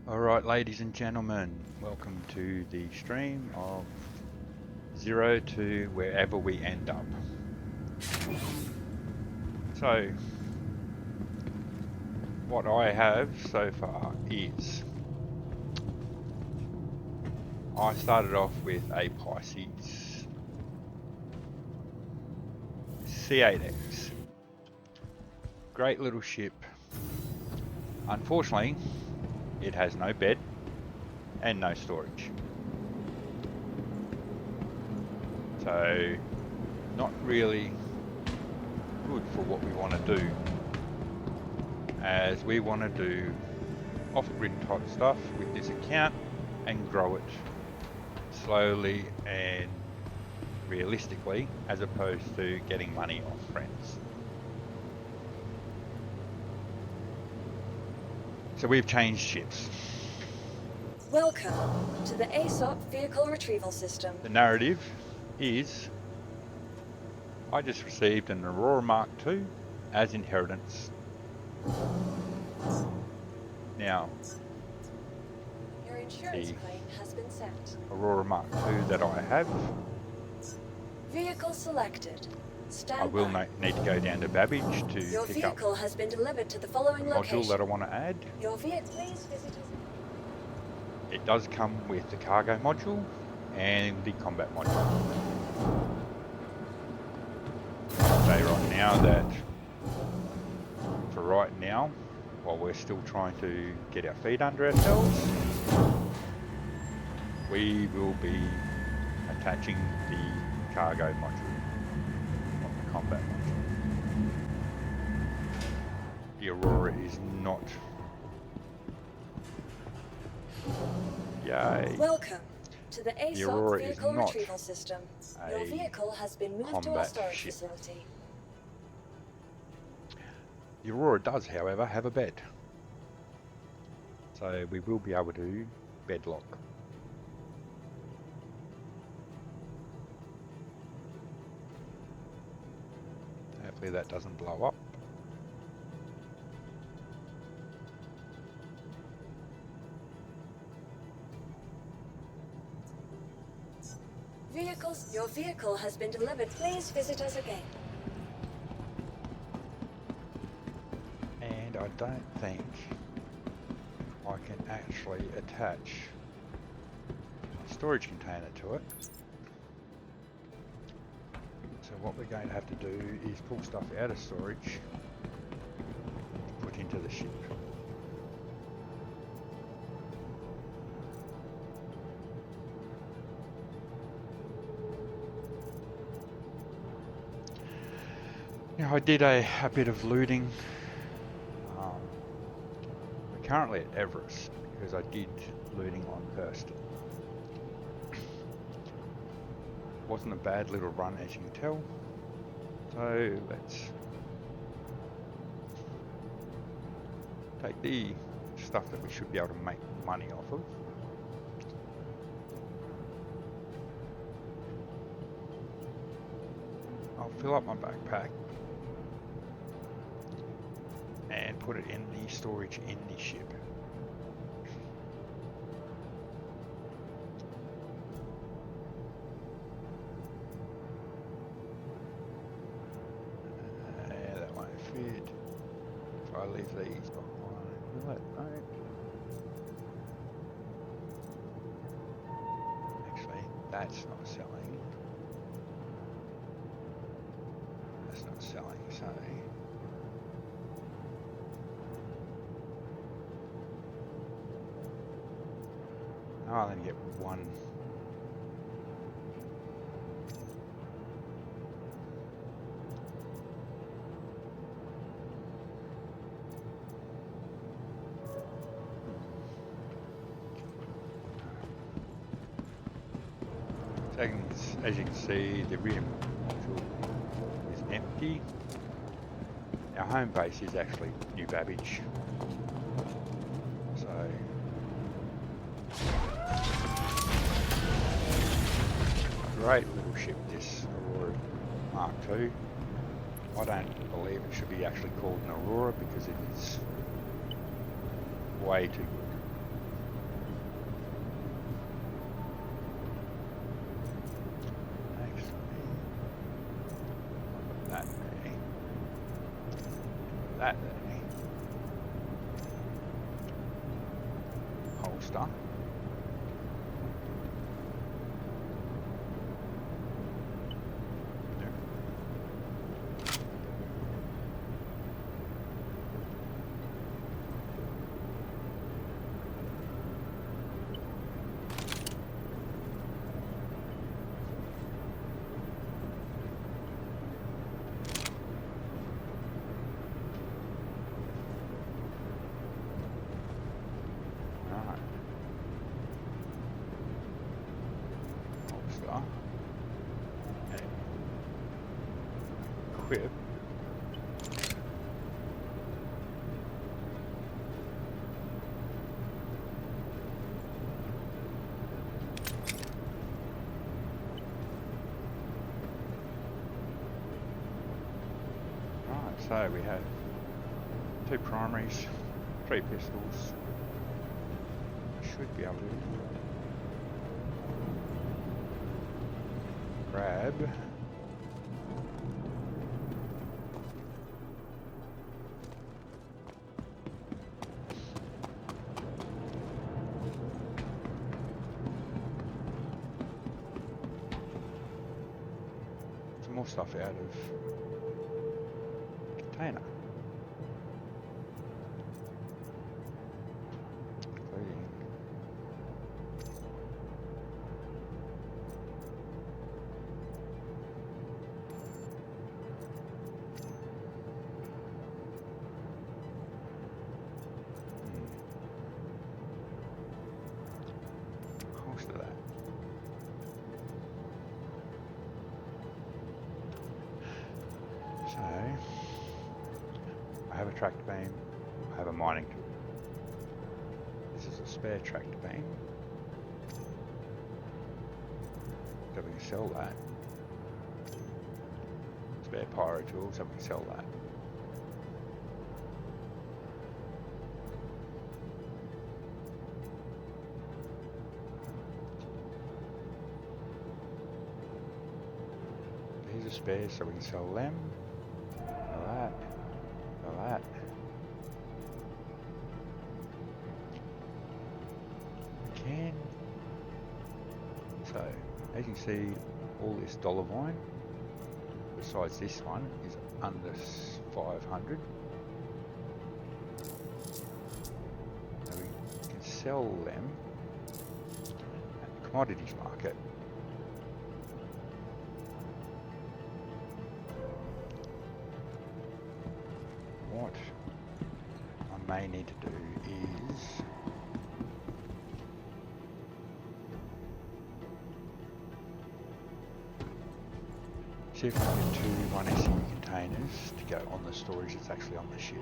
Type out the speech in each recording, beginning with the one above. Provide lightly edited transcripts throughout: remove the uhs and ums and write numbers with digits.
Alright, ladies and gentlemen, welcome to the stream of 0 to wherever we end up. So, what I have so far is I started off with a Pisces C8X. Great little ship. Unfortunately, it has no bed and no storage. So, not really good for what we want to do, as we want to do off-grid type stuff with this account and grow it slowly and realistically, as opposed to getting money off friends. So we've changed ships. Welcome to the ASOP Vehicle Retrieval System. The narrative is I just received an Aurora Mk II as inheritance. Now, Your insurance the claim has been sent. Aurora Mk II that I have, Vehicle selected. Stand I will by. need to go down to Babbage to Your pick up vehicle has been delivered to the following the module location. that I want to add. Your vehicle, please visit us. It does come with the cargo module and the combat module. I'll say right now that for right now, while we're still trying to get our feet under ourselves, we will be attaching the cargo module, not the combat module. The Aurora is not. Yay. Welcome to the Aurora ASOP is Vehicle not Retrieval System. Your a vehicle has been moved to our combat storage ship. facility. The Aurora does, however, have a bed. So we will be able to bed lock. Hopefully that doesn't blow up. Your vehicle has been delivered. Please visit us again. And I don't think I can actually attach a storage container to it. So what we're going to have to do is pull stuff out of storage to put into the ship. Now I did a bit of looting. We're currently at Everest because I did looting on Thurston. Wasn't a bad little run, as you can tell. So let's take the stuff that we should be able to make money off of. I'll fill up my backpack and put it in the storage in the ship. That won't fit. If I leave these behind, will it? No. Actually, that's not selling. That's not selling, so I'll only get one. As you can see, the rear module is empty. Our home base is actually New Babbage. So great little ship, this Aurora Mk II. I don't believe it should be actually called an Aurora because it is way too good. holster. Equip. Right, so we have 2 primaries, 3 pistols. Should be able to grab some more stuff out of the container. Including most of that. So, I have a tractor beam, I have a mining tool. This is a spare tractor beam. So we can sell that. Spare pyro tool, so we can sell that. These are spares, so we can sell them. Sell that. Sell that. We can. So, as you can see, all this dollar line, besides this one, is under 500. So we can sell them at the commodities market. What I may need to do is see if I can get 2 1SE containers to go on the storage that's actually on the ship.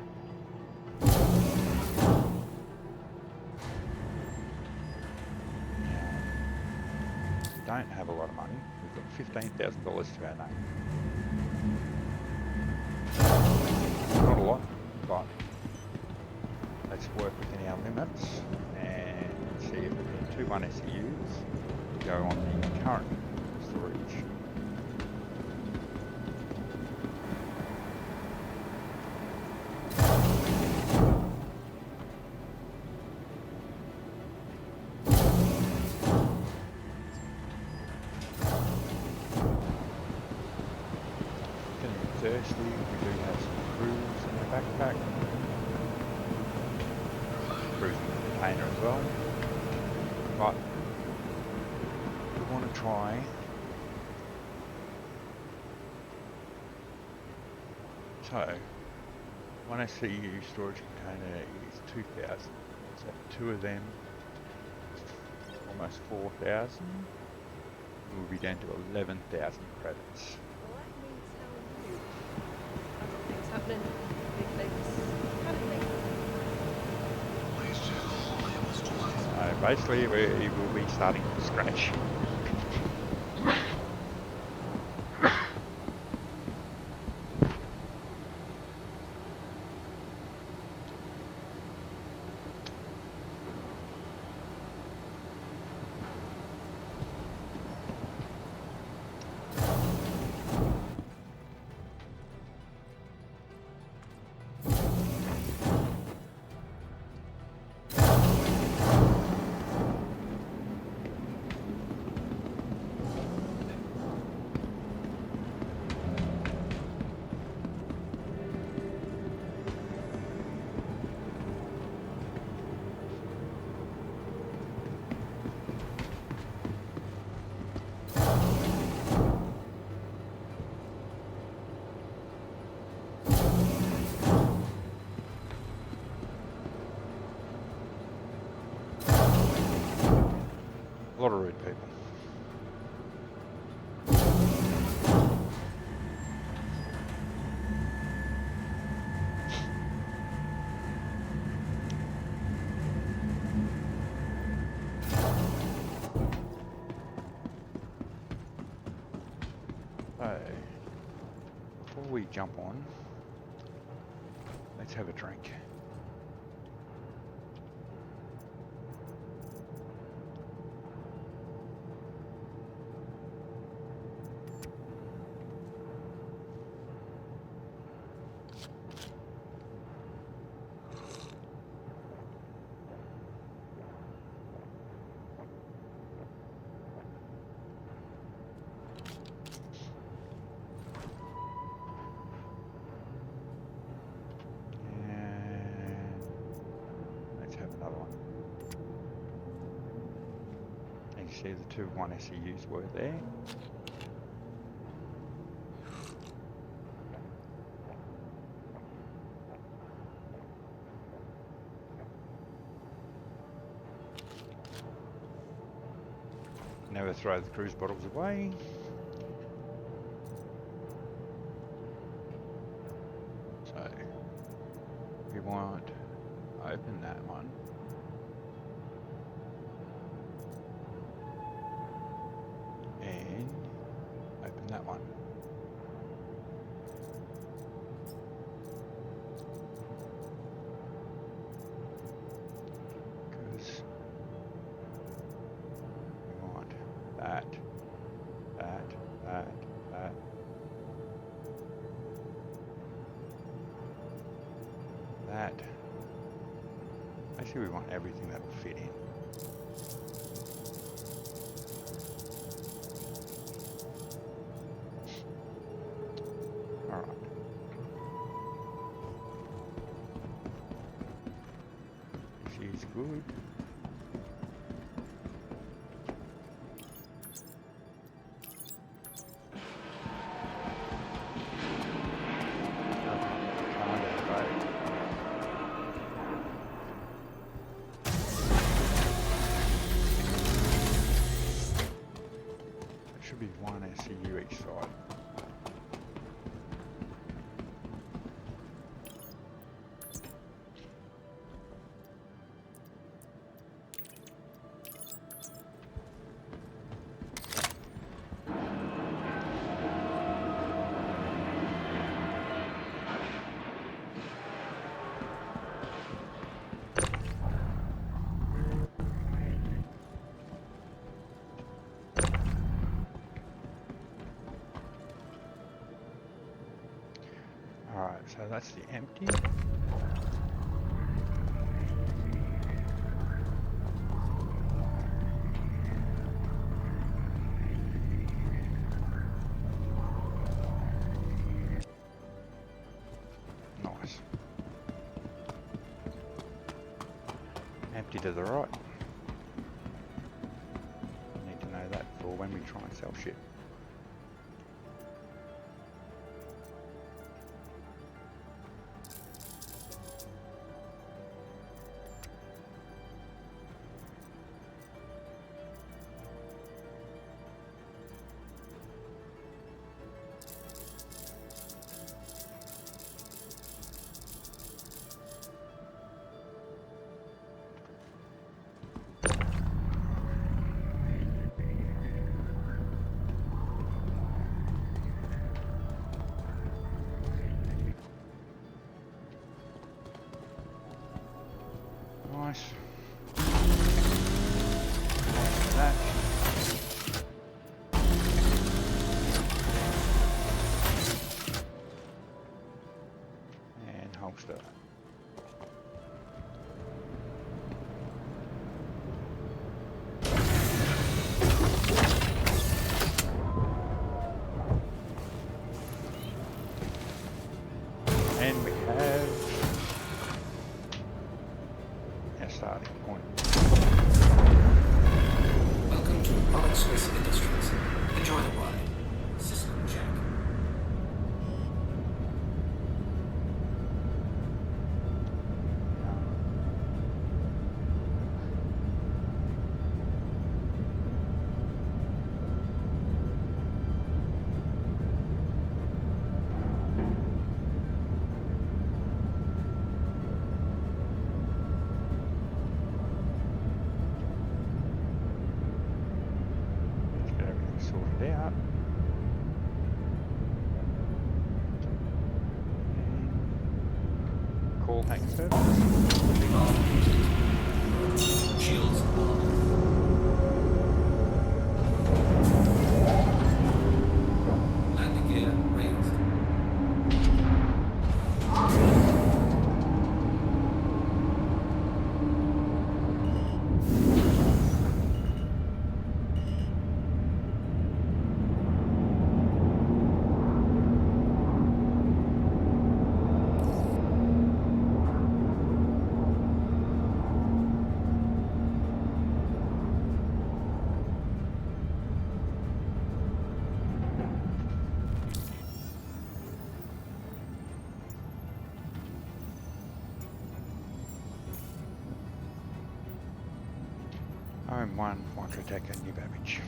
Now, we don't have a lot of money. We've got $15,000 to our name. Not a lot, but let's work within our limits and see if we get 2 1SEUs to go on the current storage. Thirsty, we do have some crews in the backpack. Crews in the container as well. But we want to try so 1SEU storage container is 2,000. So 2 of them, almost 4,000. We'll be down to 11,000 credits. Happening. Big things happening. So basically we will be starting from scratch. lot of rude people. So, before we jump on, let's have a drink. See the two 1SEUs were there. Never throw the cruise bottles away. So we want to open that one. That one. Because we want that. Actually, we want everything that will fit in. Good. There should be one SEU each side. So that's the empty. Nice. Empty to the right. Need to know that for when we try and sell shit. Nice. That. And holster. And we have starting point. Welcome to C8X Industries. Enjoy the ride. System check. find out. And call hang service. Shields on. Landing gear raised. Home 1, counterattack and New Babbage.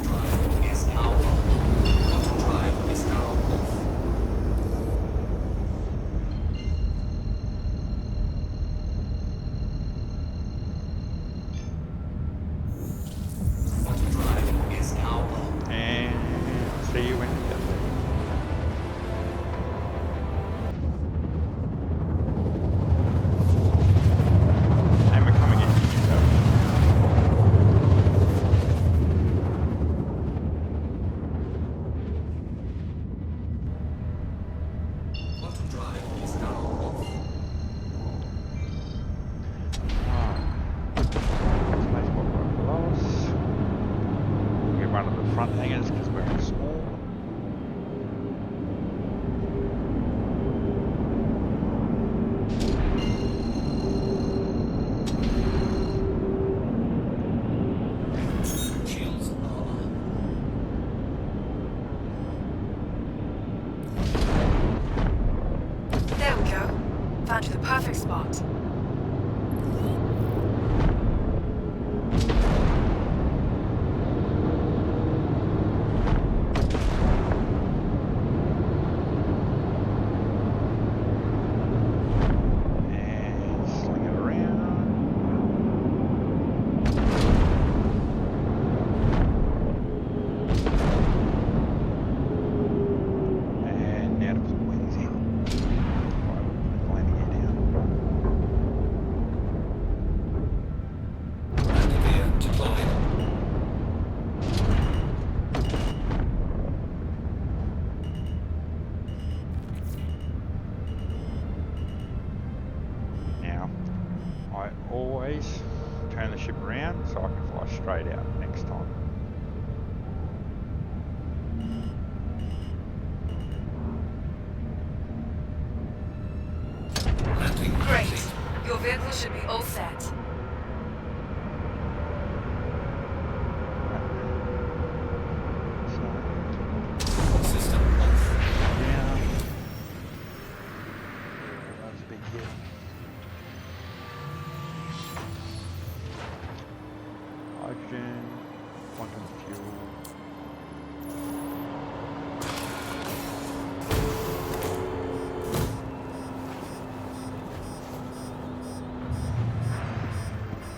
Drive is now on. Drive is now off. Drive is now on. And see you when you get there. And we're coming in. Quantum drive is now off. Spaceport right below us. We get one of the front hangars because we're small. Shields on. There we go. Found you the perfect spot. And sling it around. And now to put wings in. Right, landing gear down. Landing gear deployed. Now, I always turn the ship around so I can fly straight out next time. Landing Great. complete. Your vehicle should be all set. So, System off. down. That was a big hit. Hydrogen, quantum fuel.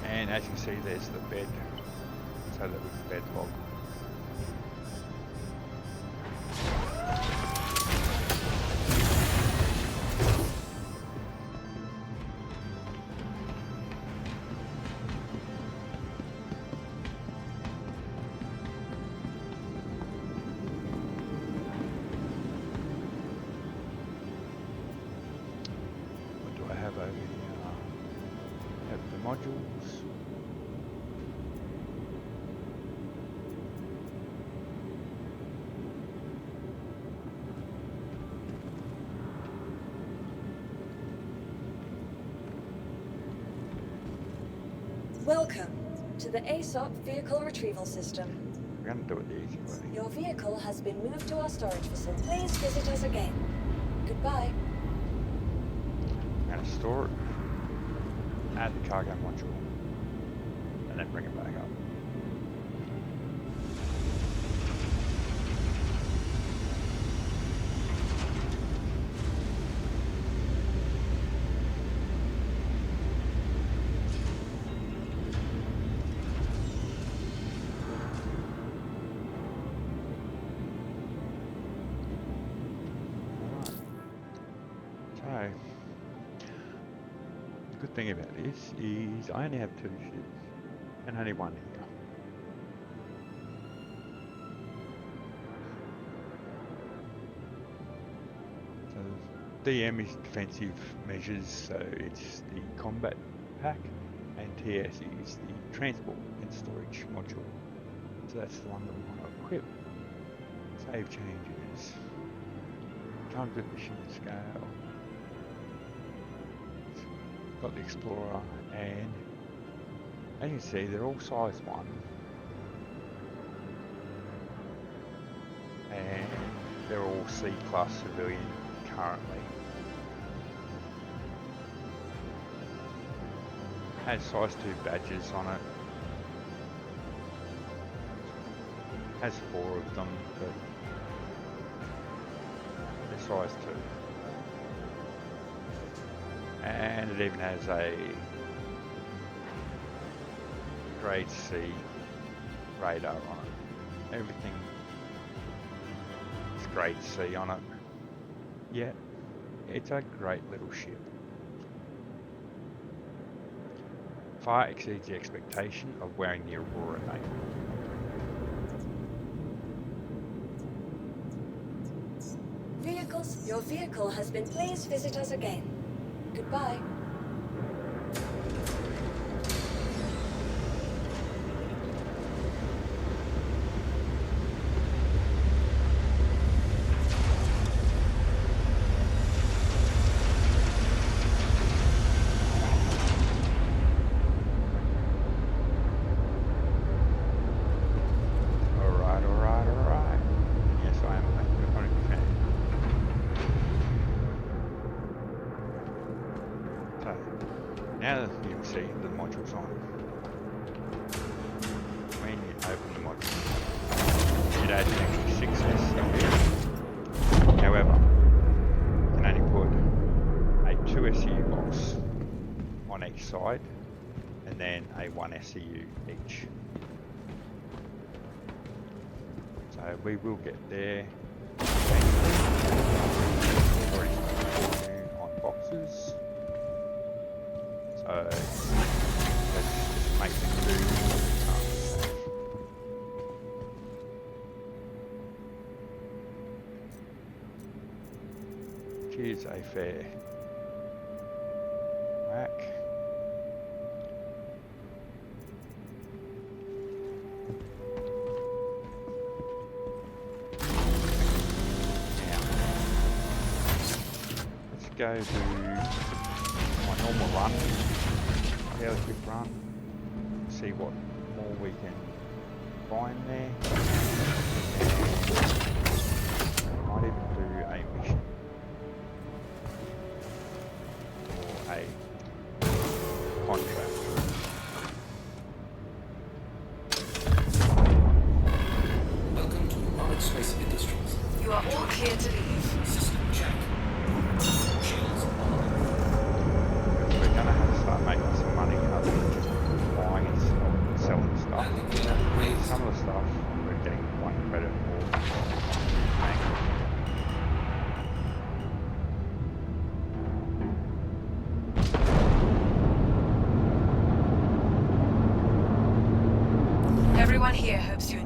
And as you can see, there's the bed. So that was the bed log. What do I have over here? Have the modules. Welcome to the ASOP Vehicle Retrieval System. We're going to do it the easy way. Your vehicle has been moved to our storage facility. Please visit us again. Goodbye. I'm going to store it, add the cargo module, and then bring it back up. So, the good thing about this is I only have 2 ships and only one here. So DM is defensive measures, so it's the combat pack, and TS is the transport and storage module. So that's the one that we want to equip. Save changes. Comes with mission scale. Got the Explorer, and as you can see, they're all size 1, and they're all C-class civilian currently. Has size 2 badges on it. Has 4 of them, but they're size 2. And it even has a grade C radar on it. Everything is grade C on it. Yeah, it's a great little ship. Far exceeds the expectation of wearing the Aurora name. Vehicles, your vehicle has been. Please visit us again. Goodbye. Alright. Yes, I am a component fan. So, now that you can see the module's on, when you open the module, it adds an extra 6 SCU. However, you can only put a 2 SCU box on each side, and then a 1 SCU each. So we will get there already on boxes. So let's just make them do Cheers, a fair whack. Go to my normal run, fairly quick run, see what more we can find there. And might even do a mission or a contract. Welcome to Aurora Mk Industries. You are all clear to leave. System check. Shields on. We're gonna have to start making some money other than just buying and selling stuff. Landing gear raised. Some of the stuff we're getting 1 credit for. Everyone here hopes you.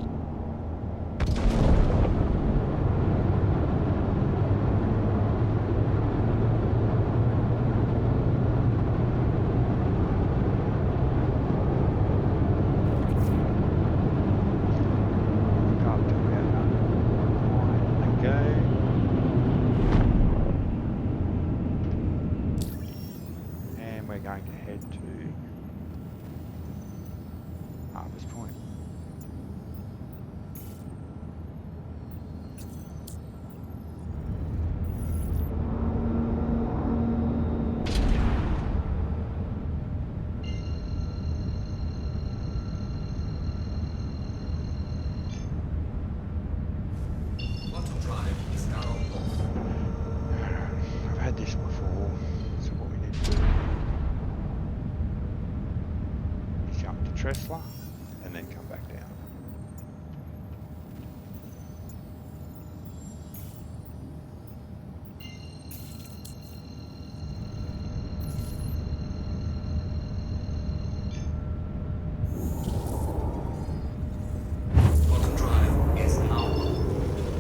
And we're going to head to Tresla and then come back down. Quantum drive is now on.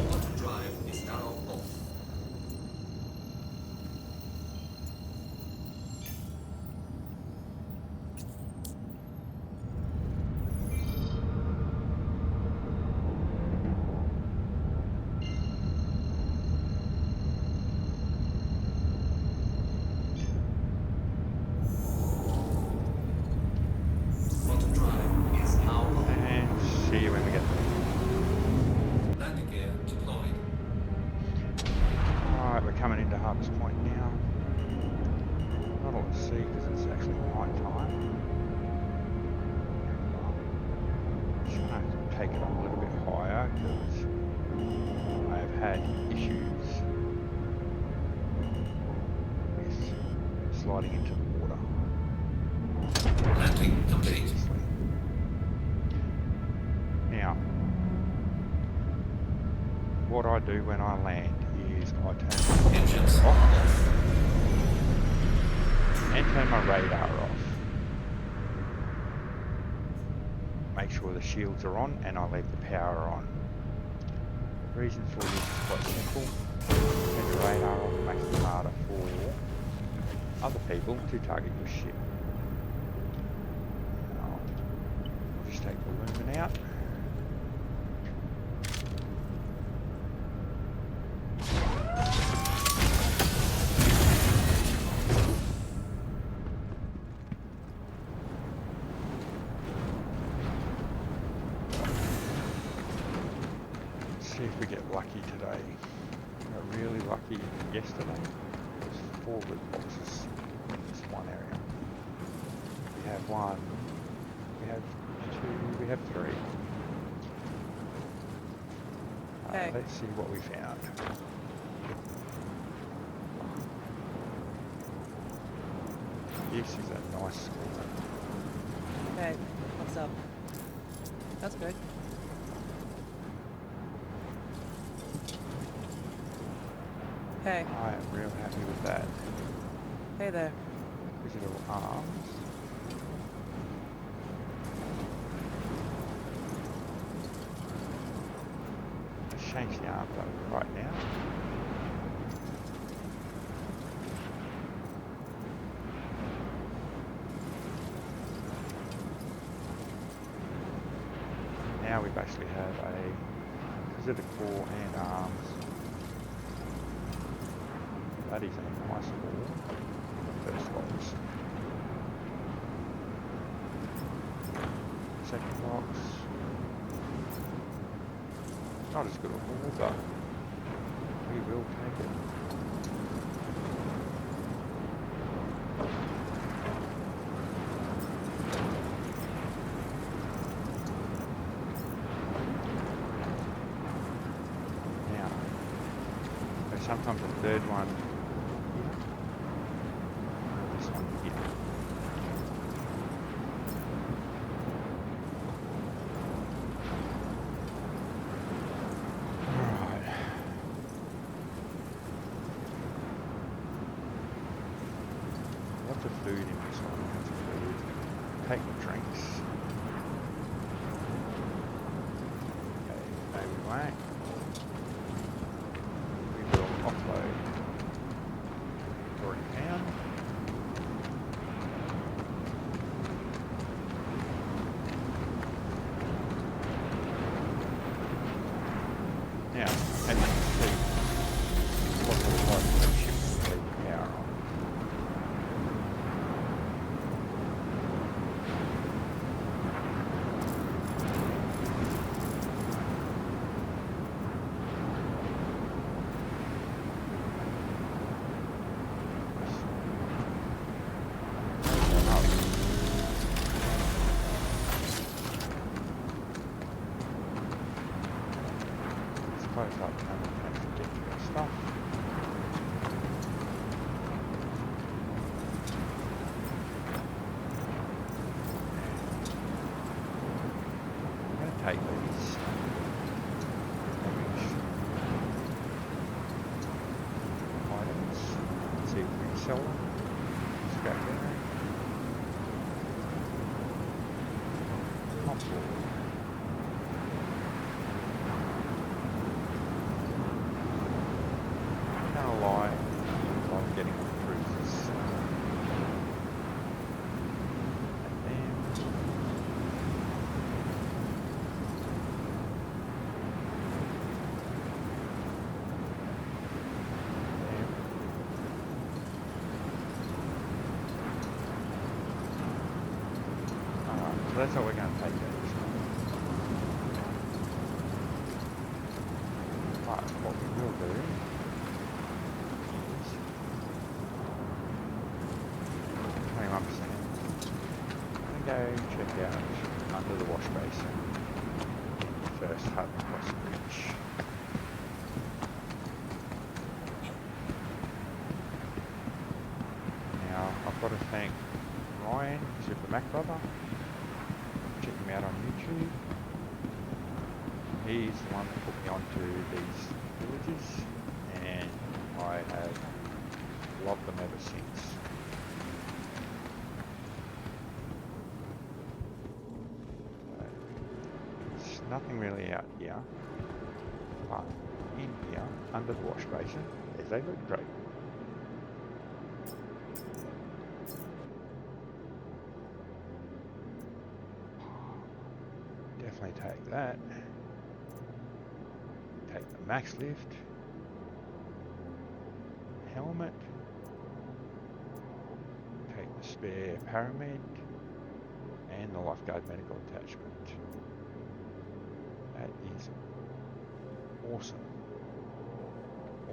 Quantum drive is now off. Quantum drive is now on. And see you when we get there. Landing gear deployed. Alright, we're coming into Harvest Point now. Not a lot to see because it's actually night time. Just going to take it up a little bit higher because I have had issues with sliding into the water. Landing complete. Previously. Now, what I do when I land is I turn Engines off off. and turn my radar off. Make sure the shields are on and I leave the power on. The reason for this is quite simple. Turn your radar off makes it harder for other people to target your ship. Now, I'll just take the lumen out. See if we get lucky today. We got really lucky yesterday. There's 4 loot boxes in this one area. We have 1, we have 2, we have 3. Okay. Let's see what we found. This is a nice score. Okay, what's up? That's good. Hey, I am real happy with that. hey there. Digital arms. Let's change the arms up right now. Now we basically have a Inquisitor core and arms. That is a nice ball. First box. Second box. Not as good a ball, but we will take it. Now, there's sometimes a third one. This one here. Alright. Lots of food in this one. Lots of food. Take the drinks. Okay, no we won't. We will offload. Already found. Now, as you can see, what looks like the ship will leave the power on. Close up and actually get to our stuff. go there. Top floor. I'm not gonna lie, I'm getting on cruises. And then so that's how we're going to take it. But what we will do is 21%. I'm going to go check out under the wash basin. First hut across the bridge. Now I've got to thank Ryan, Super Mac Brother. Check him out on YouTube. He's the one that put me onto these villages, and I have loved them ever since. There's nothing really out here, but in here, under the wash basin, there's a loot crate. Definitely take that. Take the max lift, helmet, take the spare paramed, and the lifeguard medical attachment. That is awesome.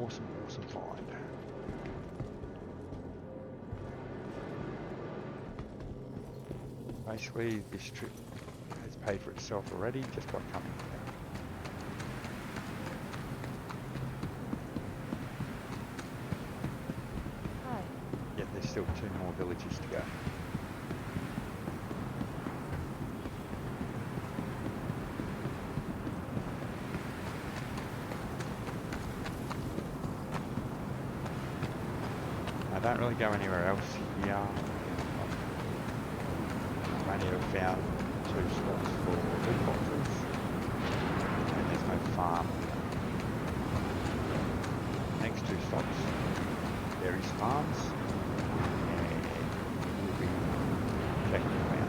Awesome find. Basically, this trip has paid for itself already just by coming here. Yet there's still 2 more villages to go. I don't really go anywhere else here. I've only ever found 2 spots for loot boxes, and there's no farm. Next 2 stops, there is farms, and we'll be checking them out.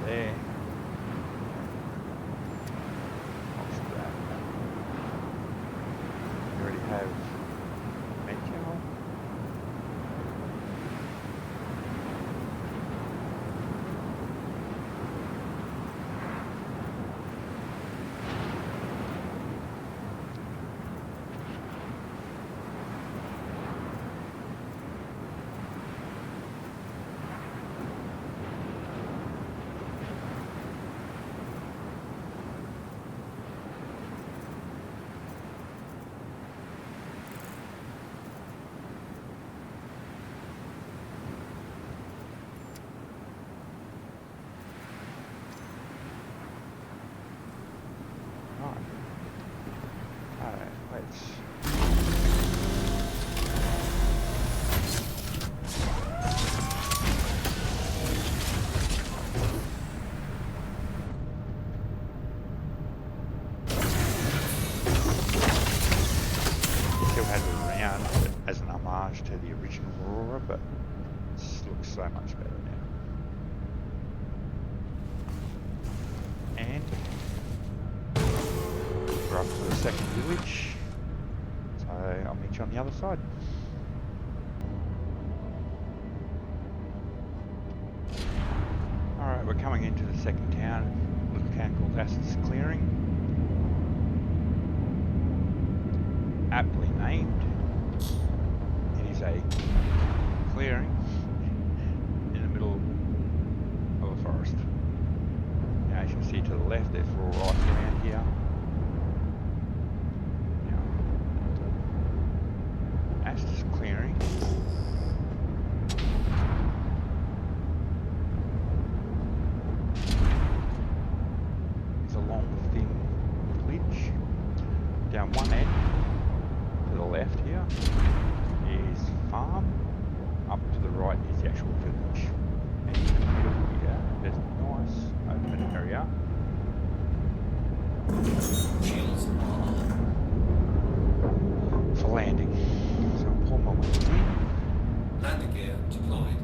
There. We already have Metcalf. Still had it around as an homage to the original Aurora, but it looks so much better now. And we're up to the second village, so I'll meet you on the other side. Alright, we're coming into the second town, a little town called Assets Clearing. Aptly named. It is a clearing in the middle of a forest. Now, as you can see to the left, there's raw ice around here. Now, Ashes clearing. It's a long, thin ridge. Down one end, to the left here, is farm. Up to the right is the actual village. And in the middle here, there's a nice open area. Shields are on. For landing. So I'll pull my wings in Landing gear deployed.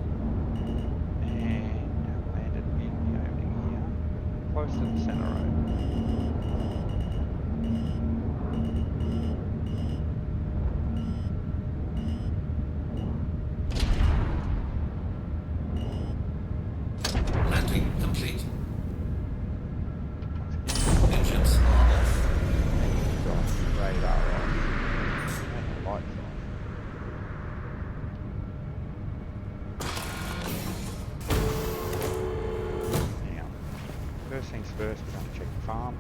and landed in the opening here, close to the center road. Landing complete. Once again, Engines are off. engines off, radar off, and the lights off. Now, first things first, we're going to check the farm.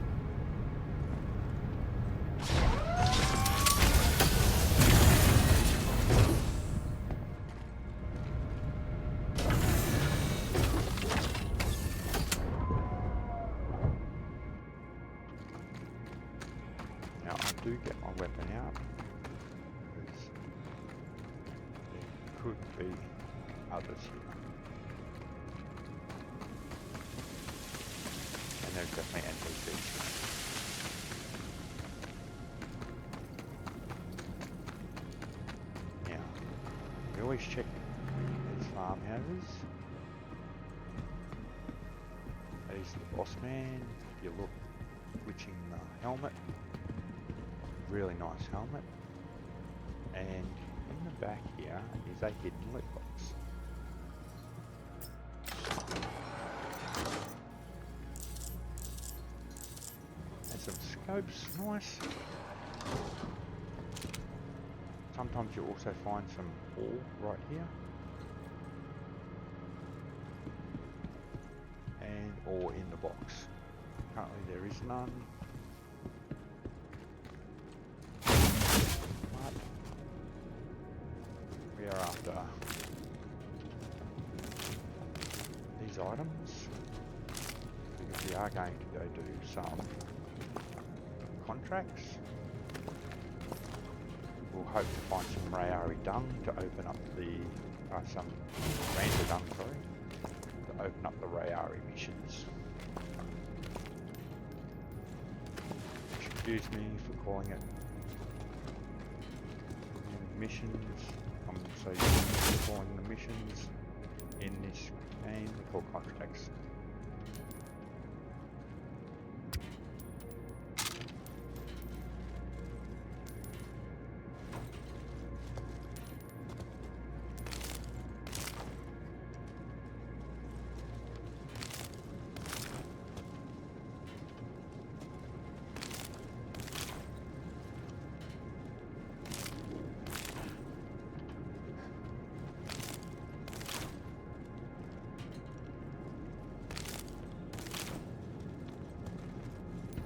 Now, I do get my weapon out because there could be others here. And there's definitely NPCs. Now, we always check these farmhouses. There's the boss man. If you look, switching the helmet. Really nice helmet. And in the back here is a hidden loot box. And some scopes, nice. Sometimes you also find some ore right here. And ore in the box. Currently there is none. But we are after these items because we are going to go do some contracts. We'll hope to find some Rayari dung to open up the some Ranger dung, sorry, to open up the Rayari missions. Excuse me for calling it missions. I'm so used to calling the missions in this game called contracts.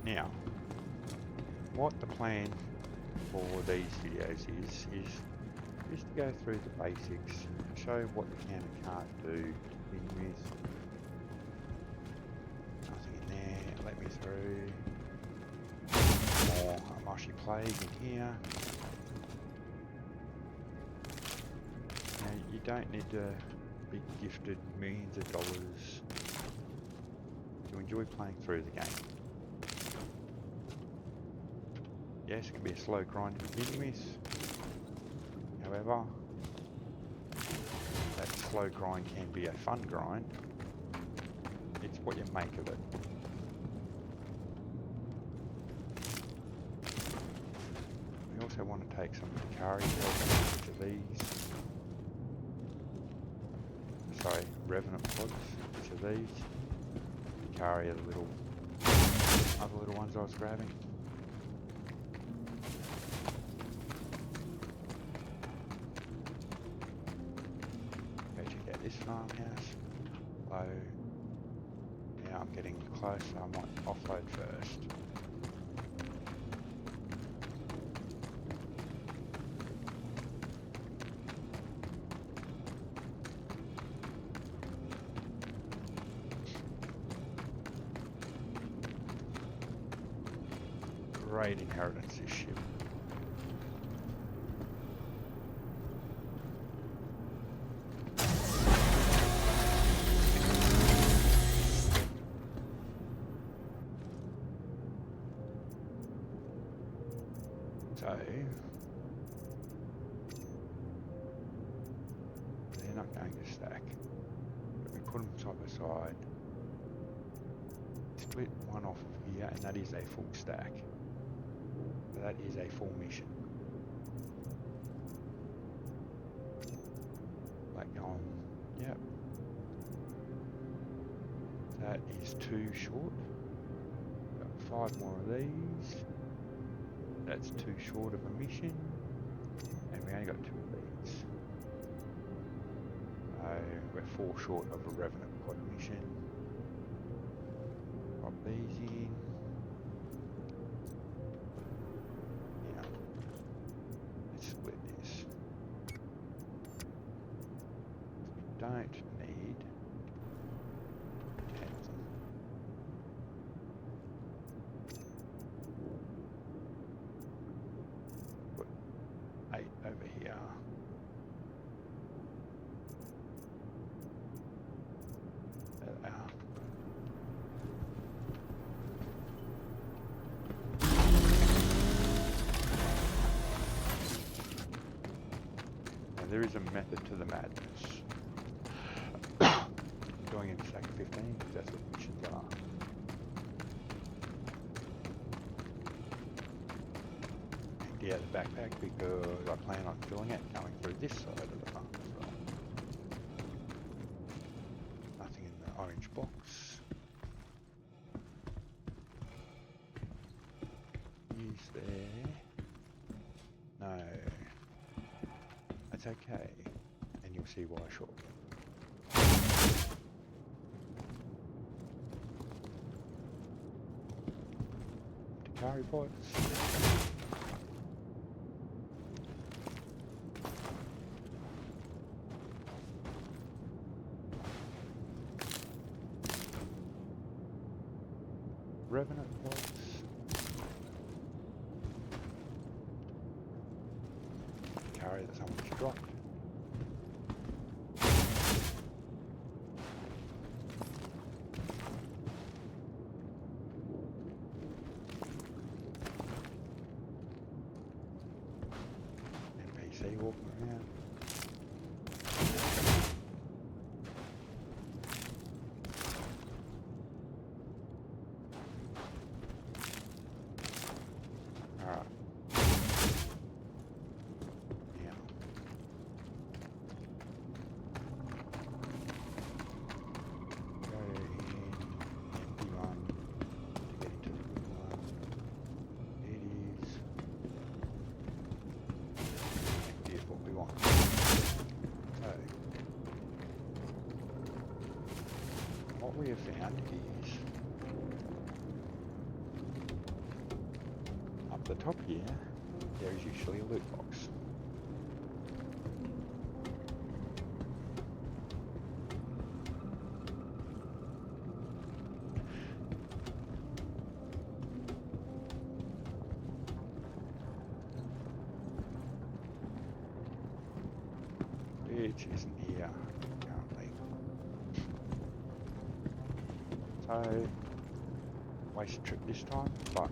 Now, what the plan for these videos is just to go through the basics, show what the can and can't do to begin with. Nothing in there, let me through. More Moshi Plague in here. Now, you don't need to be gifted millions of dollars to enjoy playing through the game. Yes, it can be a slow grind to begin with. However, that slow grind can be a fun grind. It's what you make of it. We also want to take some Ikari pods, which are these. Sorry, Revenant pods, which are these. Ikari are the other little ones I was grabbing. This farmhouse, low. Now I'm getting close. I might offload first. Great inheritance, this ship. So they're not going to stack, but we put them side by side, split one off of here, and that is a full stack. So that is a full mission. Like going, yep. That is 2 short. Got 5 more of these. That's 2 short of a mission, and we only got 2 of these. We're 4 short of a Revenant quad mission. Pop these in. Now, let's split this. We don't need 10 of them. Put 8 over here. There they are. Now, there is a method to the madness. Going into stack 15 because that's what missions are. Empty out the backpack because I plan on filling it going through this side of the farm as well. Nothing in the orange box. Is there? No. That's okay. And you'll see why shortly. Carry pods. Revenant pods. Carry that someone's dropped. NPC walking around. Alright. Now. Go in, empty one to get into the good one. It is empty is what we want. So what we have found is up the top here, there is usually a loot box. Which isn't here currently. So, waste a trip this time, but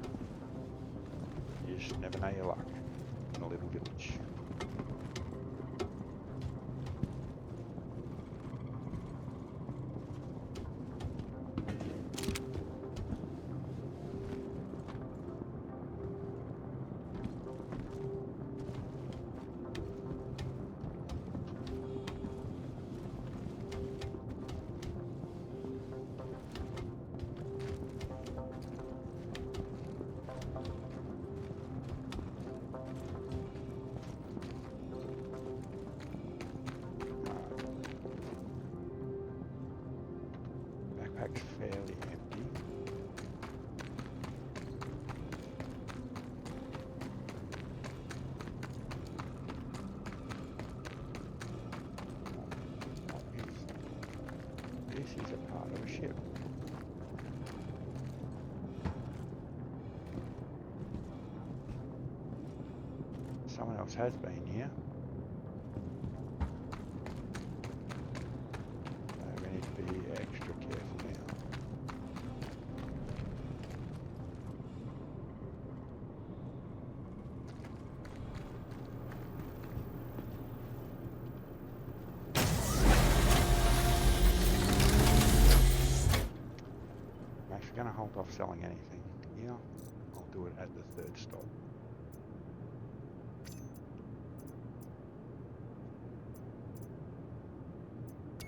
you just never know your luck in a little village. someone else has been here. So we need to be extra careful now. I'm actually going to hold off selling anything here. I'll do it at the third stop.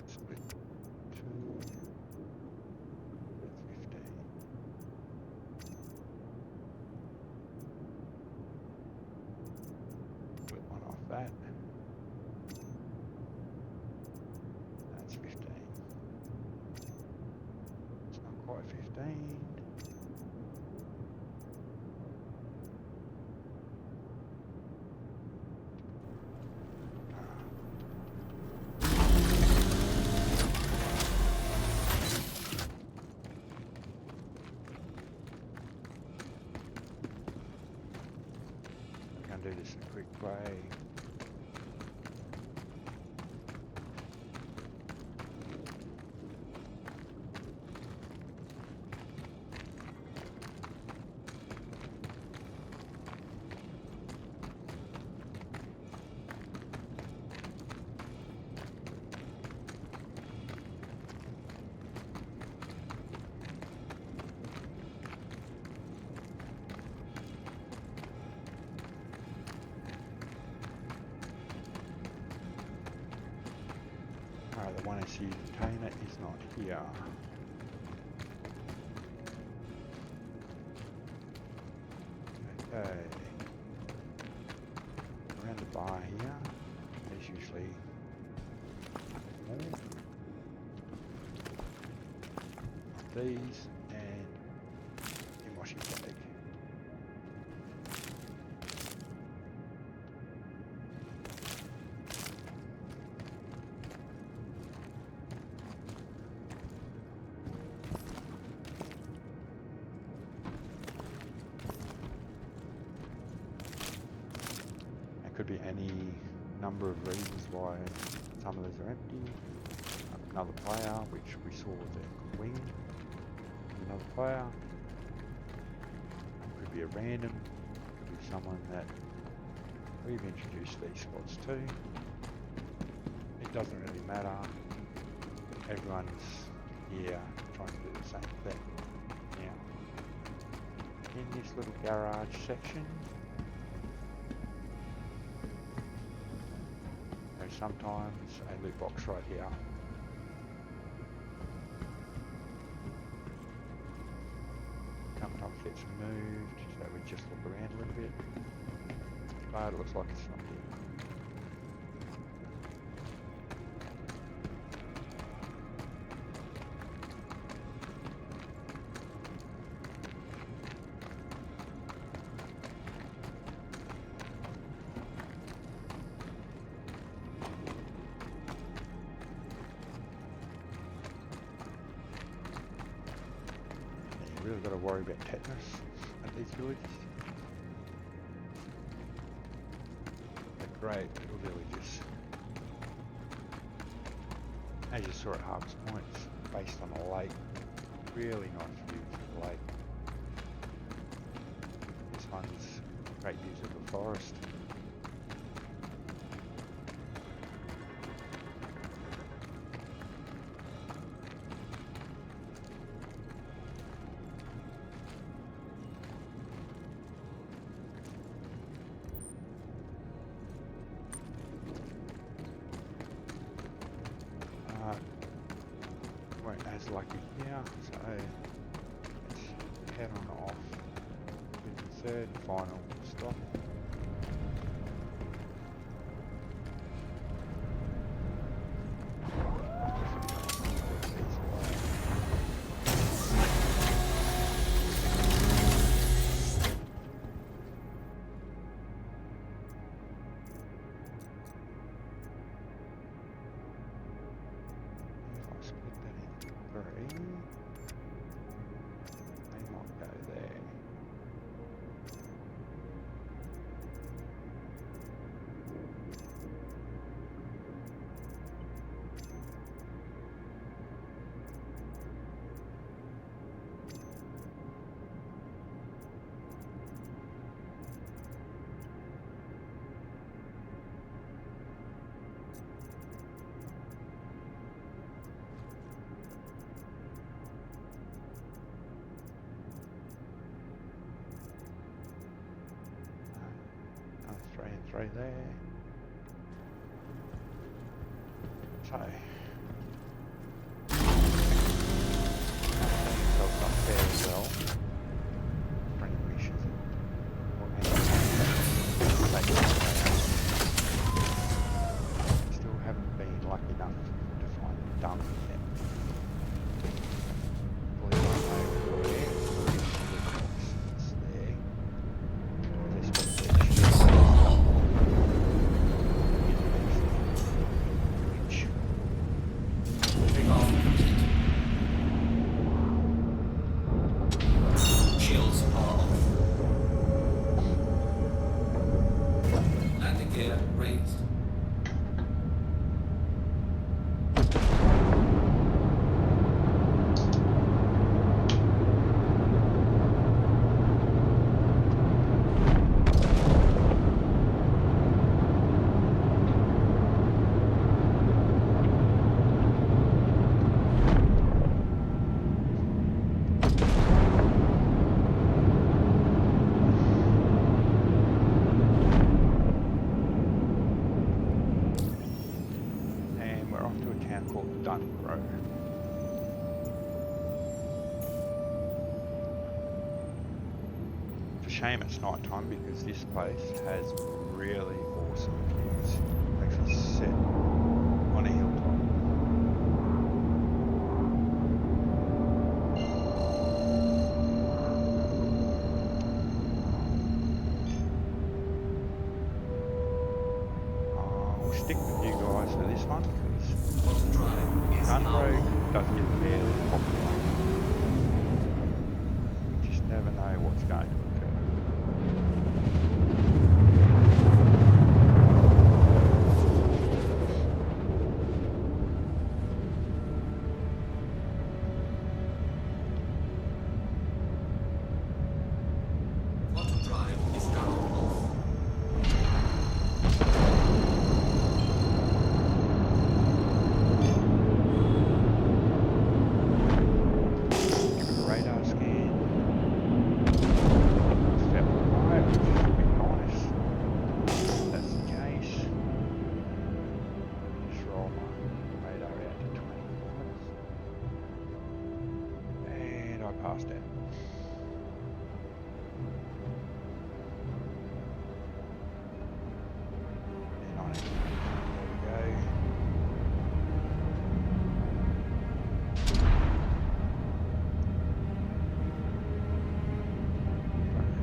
Split 2. That's 15. Split 1 off that. That's 15. It's not quite 15. Do this in a quick way. Alright, the 1SU container is not here. Okay. Around the bar here, there's usually more. These and in washing bag. Could be any number of reasons why some of those are empty. Another player, which we saw the wing. Another player. Could be a random. Could be someone that we've introduced these spots to. It doesn't really matter. Everyone's here trying to do the same thing. Now, in this little garage section, sometimes a loot box right here. Sometimes gets moved, so we just look around a little bit. But it looks like it's not here. Really got to worry about tetanus at these villages. They're great little villages. As you saw at Harvest Point, it's based on a lake. Really nice views of the lake. This one's great views of the forest. Weren't as lucky here, so let's head on off to the third and final stop. They might go there. through there. So, themselves up fairly well. Bring missions in. Still haven't been lucky enough to find them done yet. Believe I know where. It's there. This one's there. Reach. Take off. Shields are off. Landing gear raised. And we're off to a town called Dungrove. It's a shame it's night time because this place has really awesome views. It's actually set on a hilltop. I'll stick with you guys for this one because Auto-drive is now Dungrove on. does get fairly popular. You just never know what's going to occur. Auto-drive is now off. Give it a radar scan. Step right, which is a bit nice. If that's the case. Just roll my radar out to 20 miles. And I passed out. And on it. There we go.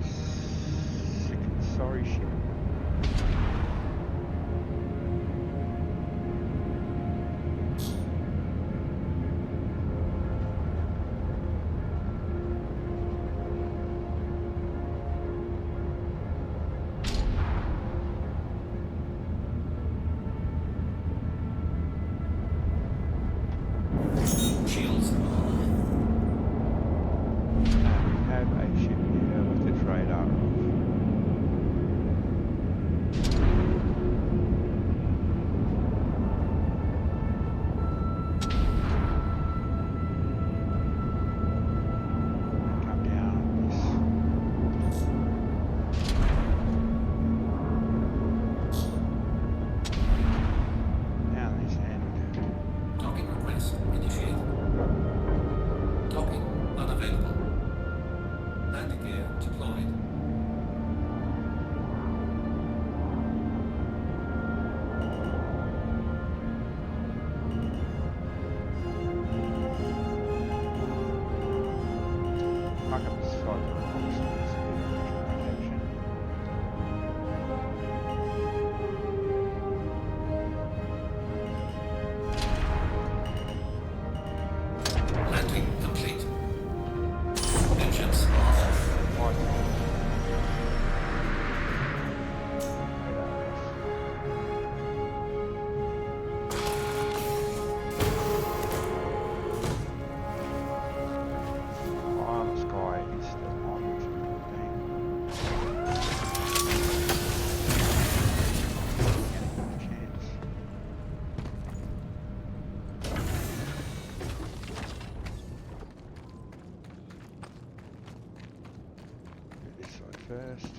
Sick and sorry ship. Shields are on. We have a ship here with its radar off. Come down this. Down this end. Docking request initiated. Docking unavailable. Landing gear deployed. Mark up the side of the box so it's a bit of visualization. Landing complete. Engines are off. Right. Eye on the sky is still on, which is a good thing. Getting a chance. Do this side first.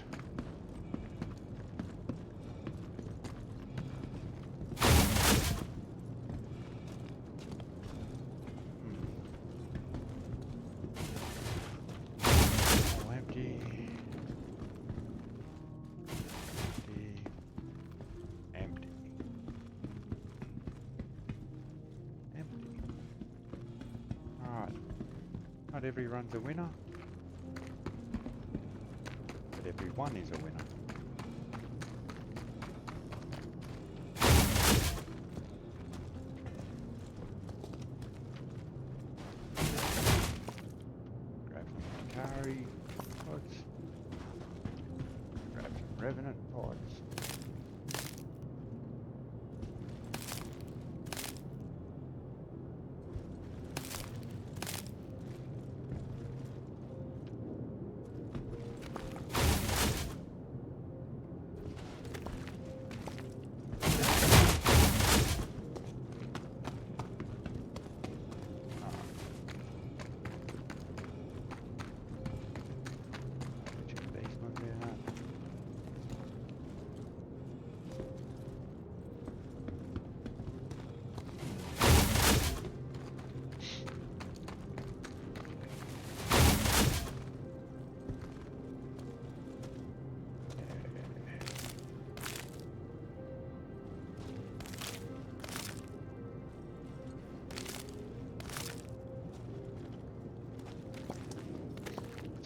Not every run's a winner, but every one is a winner. Grab some Ikari pods. Grab some Revenant pods.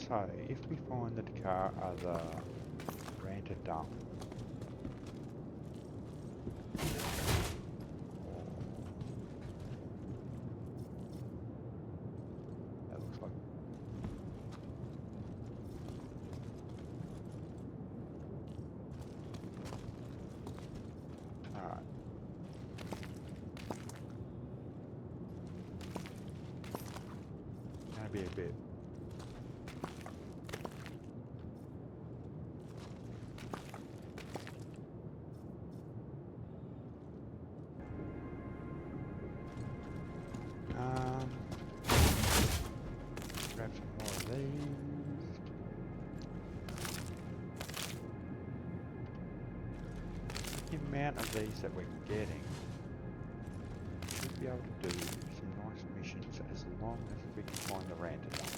So, if we find that the car are the ranted dump, that looks like alright. Gonna be a bit grab some more of these. The amount of these that we're getting, we'll be able to do some nice missions as long as we can find the random one.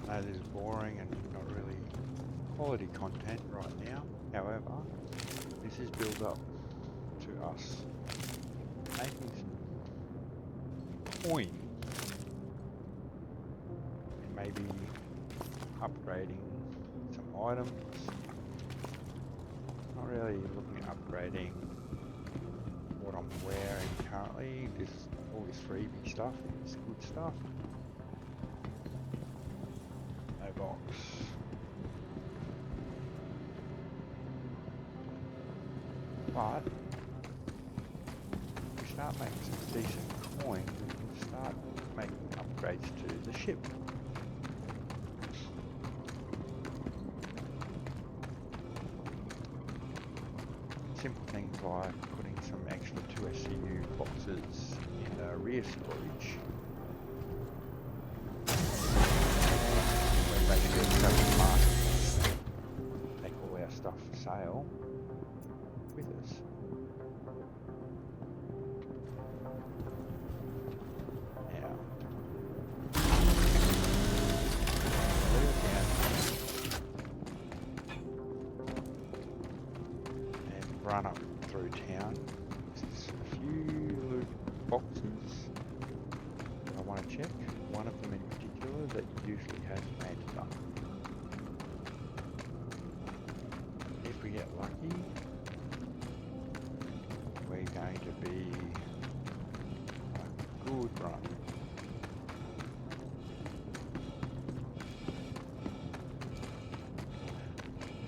I know this is boring and not really quality content right now. However, this is built up to us making some coin and maybe upgrading some items. Not really looking at upgrading what I'm wearing currently. All this freebie stuff is good stuff. Box. But if we start making some decent coin, we can start making upgrades to the ship. Simple things like putting some extra 2 SCU boxes in the rear storage. Take all our stuff for sale with us. Now, and run up through town. There's a few loot boxes I want to check. One of them in particular that usually has antidote. If we get lucky, we're going to be a good run.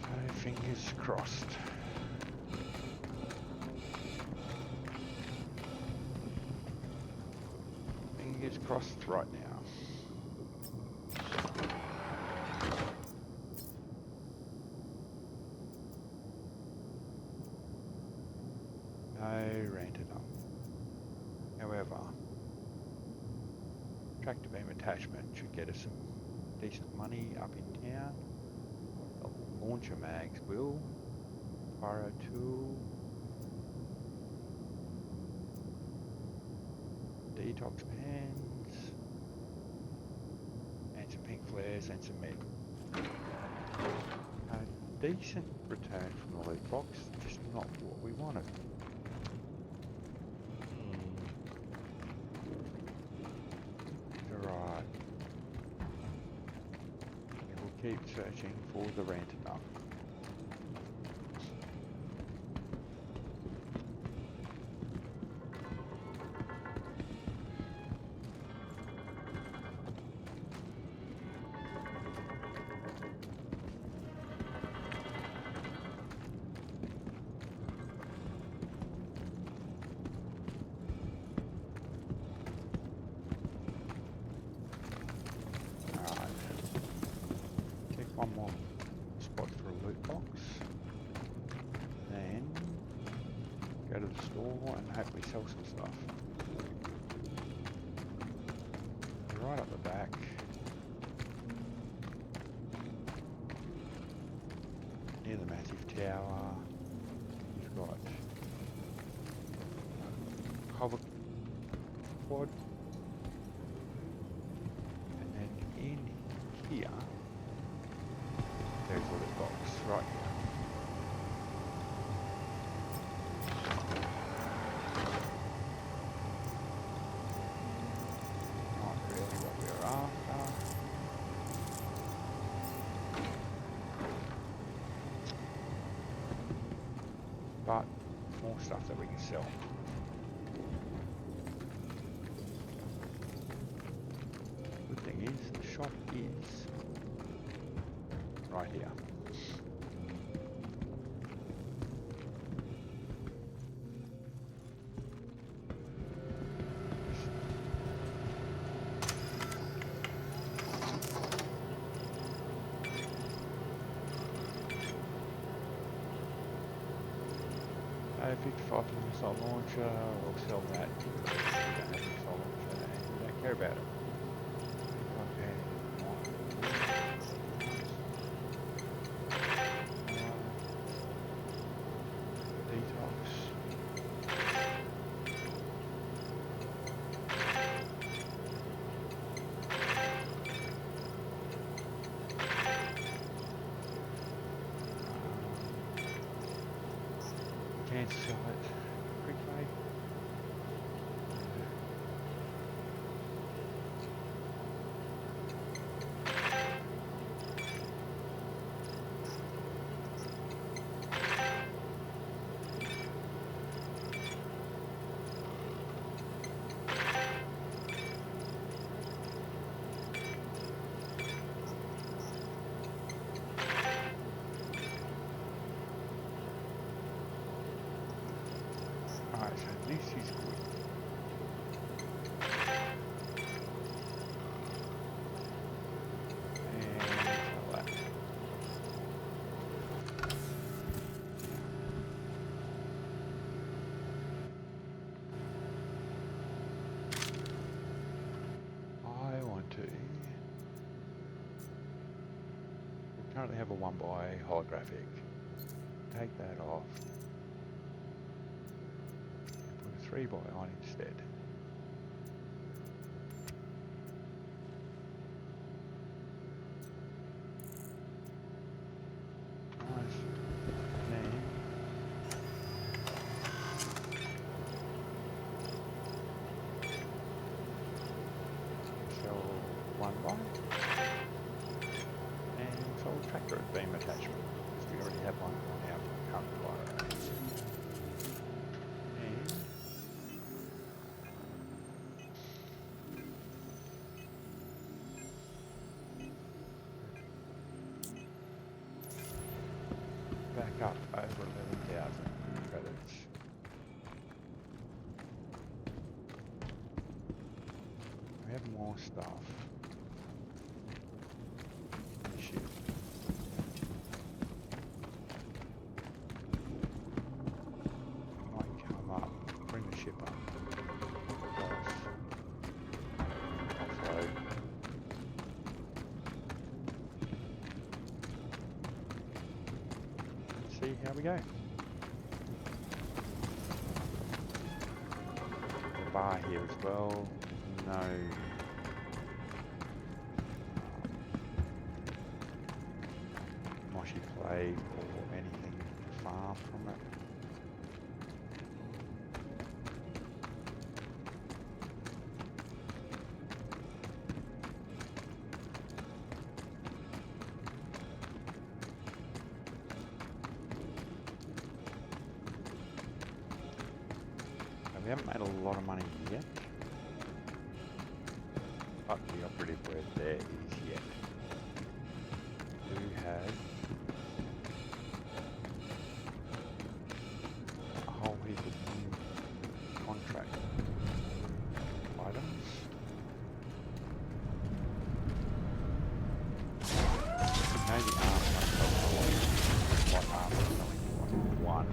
So fingers crossed. Fingers crossed right now. However, tractor beam attachment should get us some decent money up in town. The launcher mags will. Pyro tool. Detox pans. And some pink flares and some med. A decent return from the loot box, just not what we wanted. Alright. We'll keep searching for the Rantanar. One more spot for a loot box, then go to the store and hopefully sell some stuff. Right up the back, near the massive tower, you've got hover quad, and then in here there's a little box right here. Not really what we're after. But more stuff that we can sell. Good thing is, the shop is right here. A 55 missile launcher, we'll sell that. We don't have a missile launcher and we don't care about it. Okay. Can't sell it quickly. Alright, so this is good. And sell that. I want to. We currently have a 1x holographic. Take that off. 3 by on instead. Nice. Then sell 1 by and sell tractor beam attachment because we already have one on our current wire. Back up over 11,000 credits. We have more stuff. Ship. Might come up, bring the ship up. go. The bar here as well. No. Mossy clay or anything far from it. We haven't made a lot of money yet, but the operative word there is yet. We have a whole heap of new contract items. Maybe arms might sell a lot. What arms are selling for? One.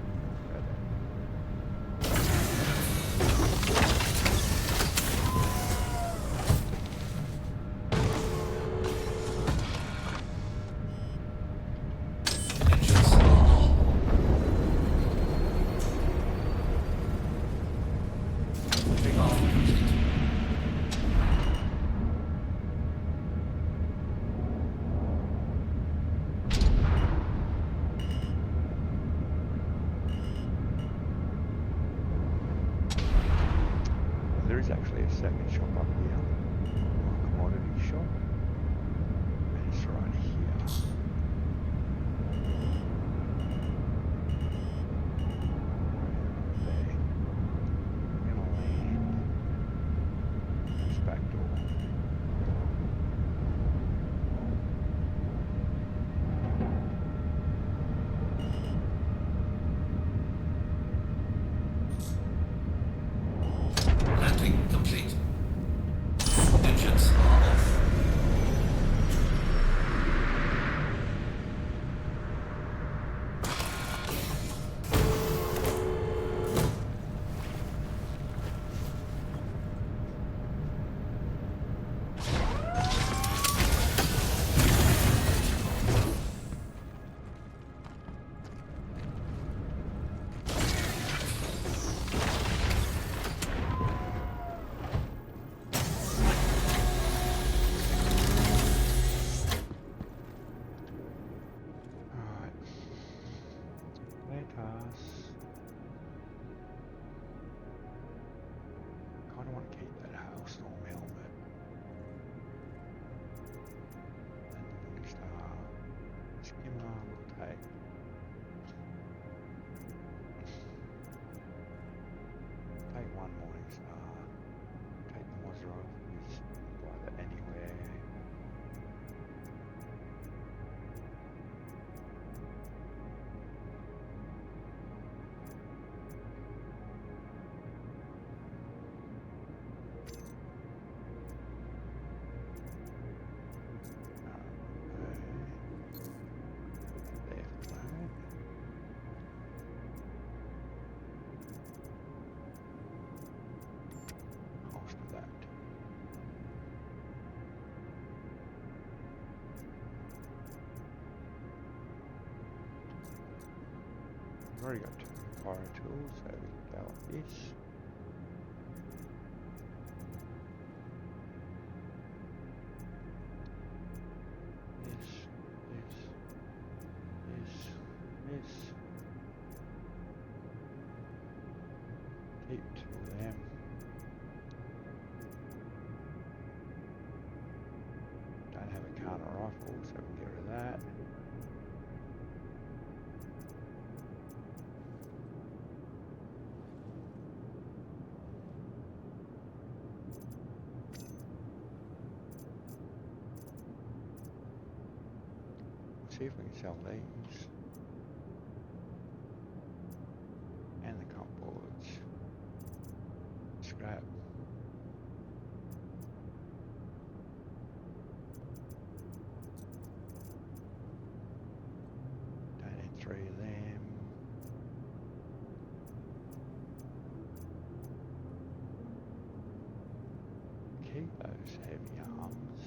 There is actually a second shop up here, a commodity shop, and it's right here. There. We're gonna land this back door. Landing complete. Engines are off. Alright. Let us... Kinda want to keep that hailstorm helmet. And the Morningstar skimmer will take. Take one Morningstar. Take the Mozzarella because you can buy that anywhere. There for the moment. Holster that. We've already got two pyro tools, so we can go like this. This. Keep two of them. Don't have a counter rifle, so we can get rid of that. See if we can sell these. And the comp boards. Scrap. Don't need three of them. Keep those heavy arms.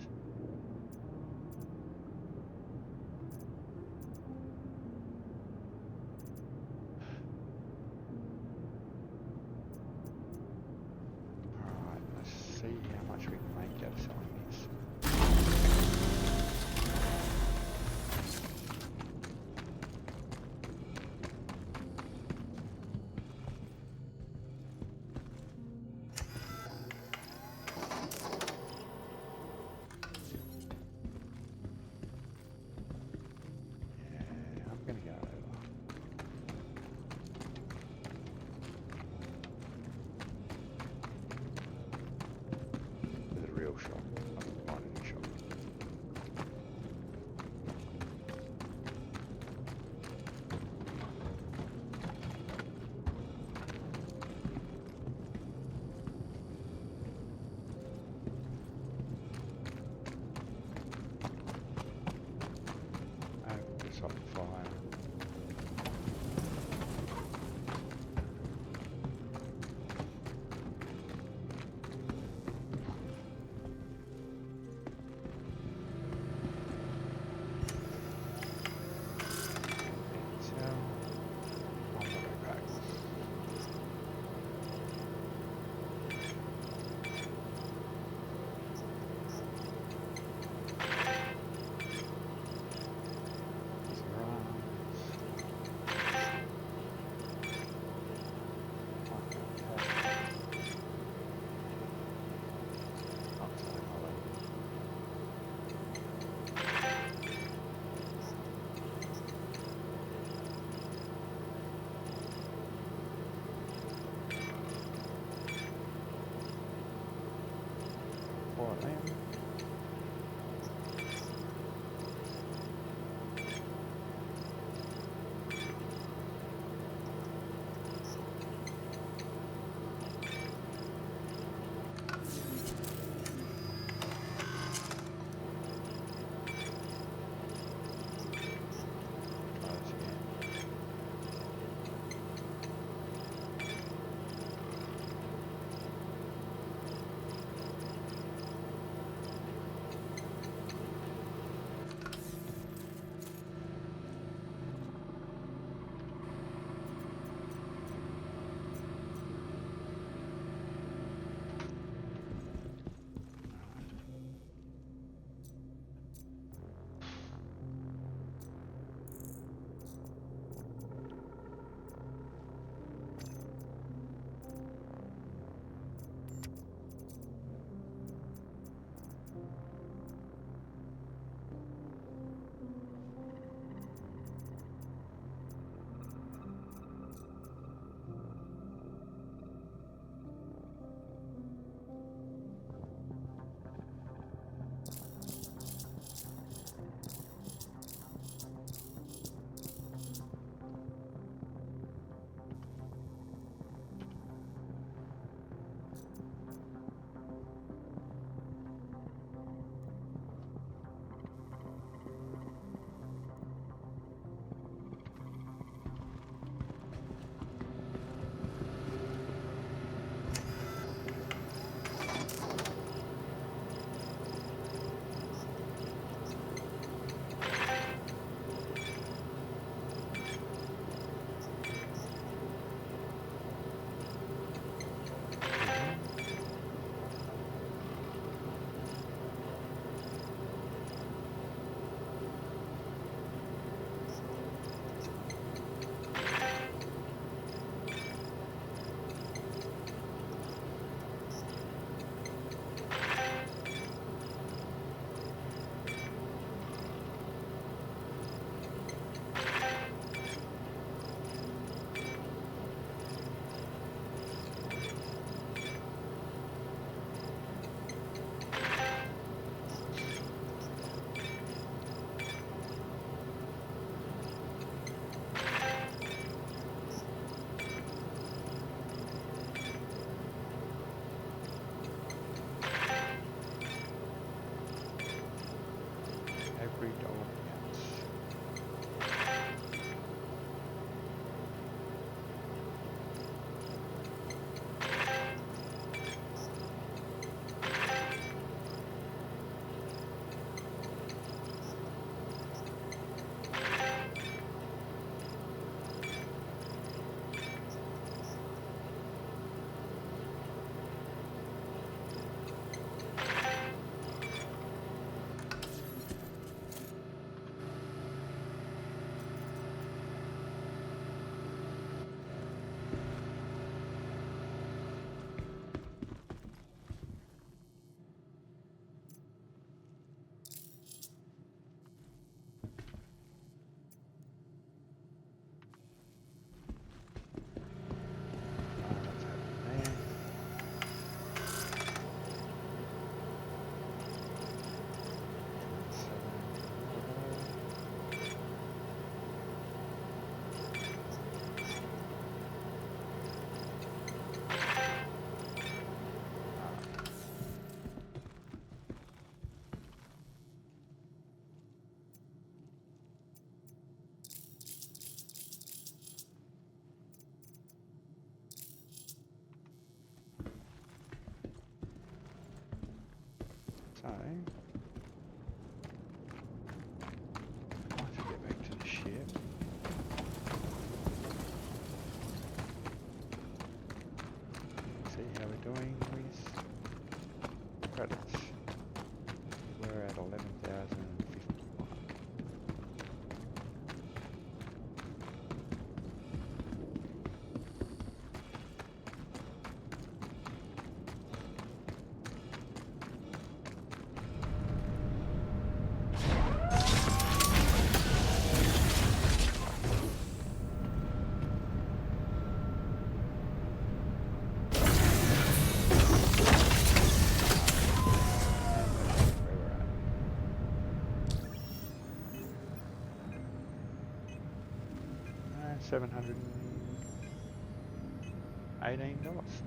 much we can make out of selling this. Yeah, I'm gonna go over. The real shop, not the commodity shop. Just off the fire. So, on the way back. Portland. Close again. Every dollar counts. So, once we get back to the ship, see how we're doing with credits. We're at 11,051. Where we're at. 718 dollars.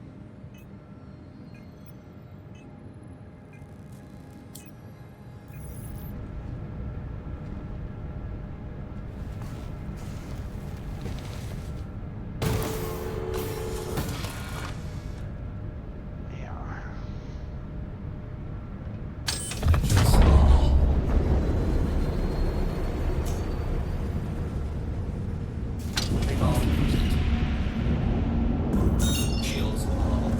Yeah. Engines are on. Take off. Shields are off.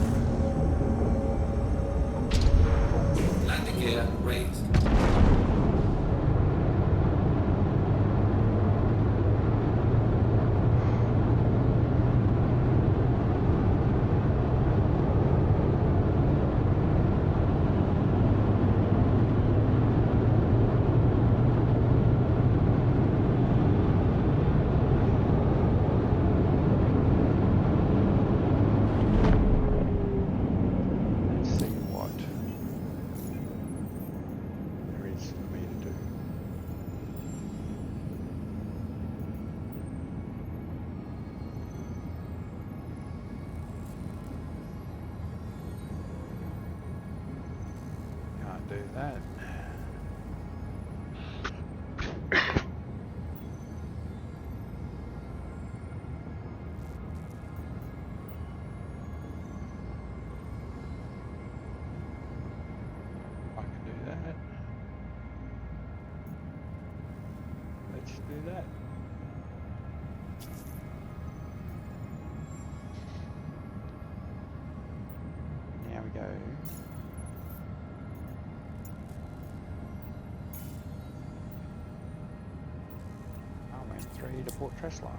Landing gear raised. Let's see what there is for me to do. Can't do that. I can do that. Let's do that. Now we go. Mk II to Port Tresla.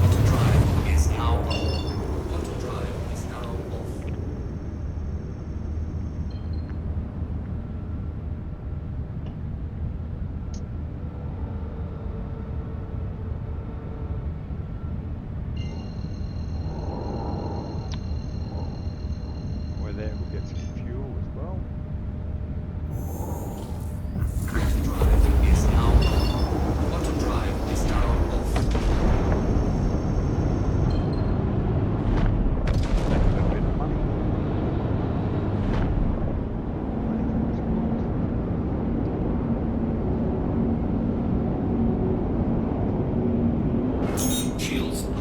Auto drive is now on. Auto drive is now off. We're there, we'll get some fuel as well. Auto drive is now on. Auto drive is now off. Make a little bit of money. Shields are on.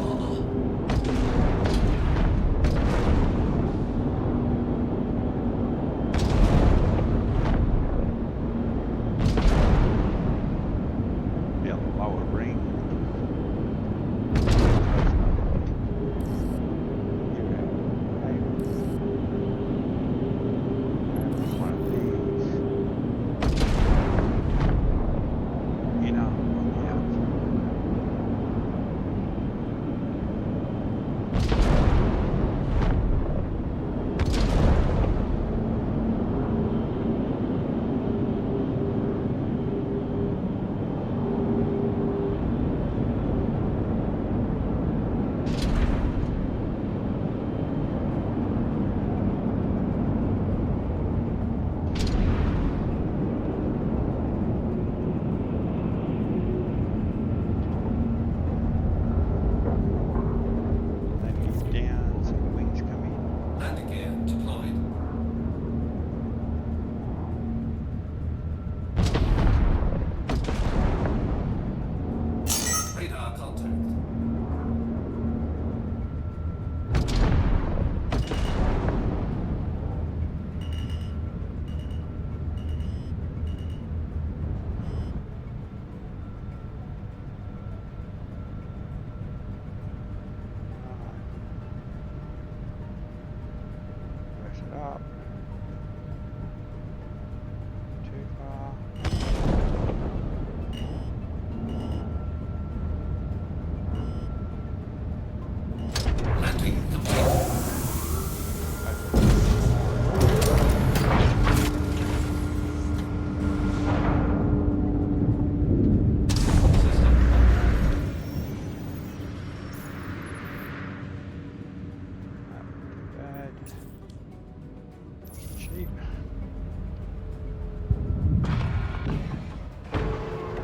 sheet.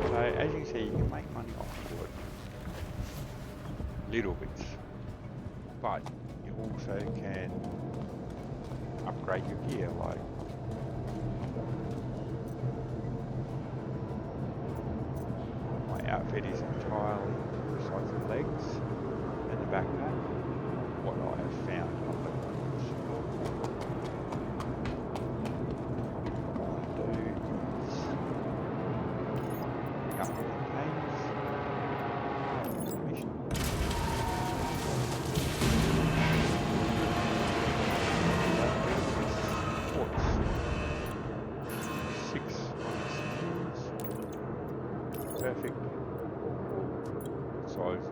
So as you can see, you can make money off wood. Little bits. But you also can upgrade your gear, like my outfit is entirely besides the legs and the backpack. What I have found on the perfect size.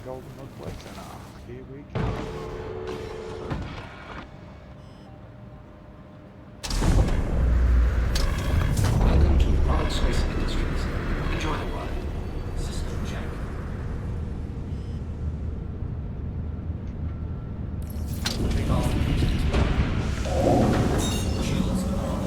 Golden Northwest and here we go. Welcome to Aurora Space Industries. Enjoy the ride. System check. Take off. Shields on.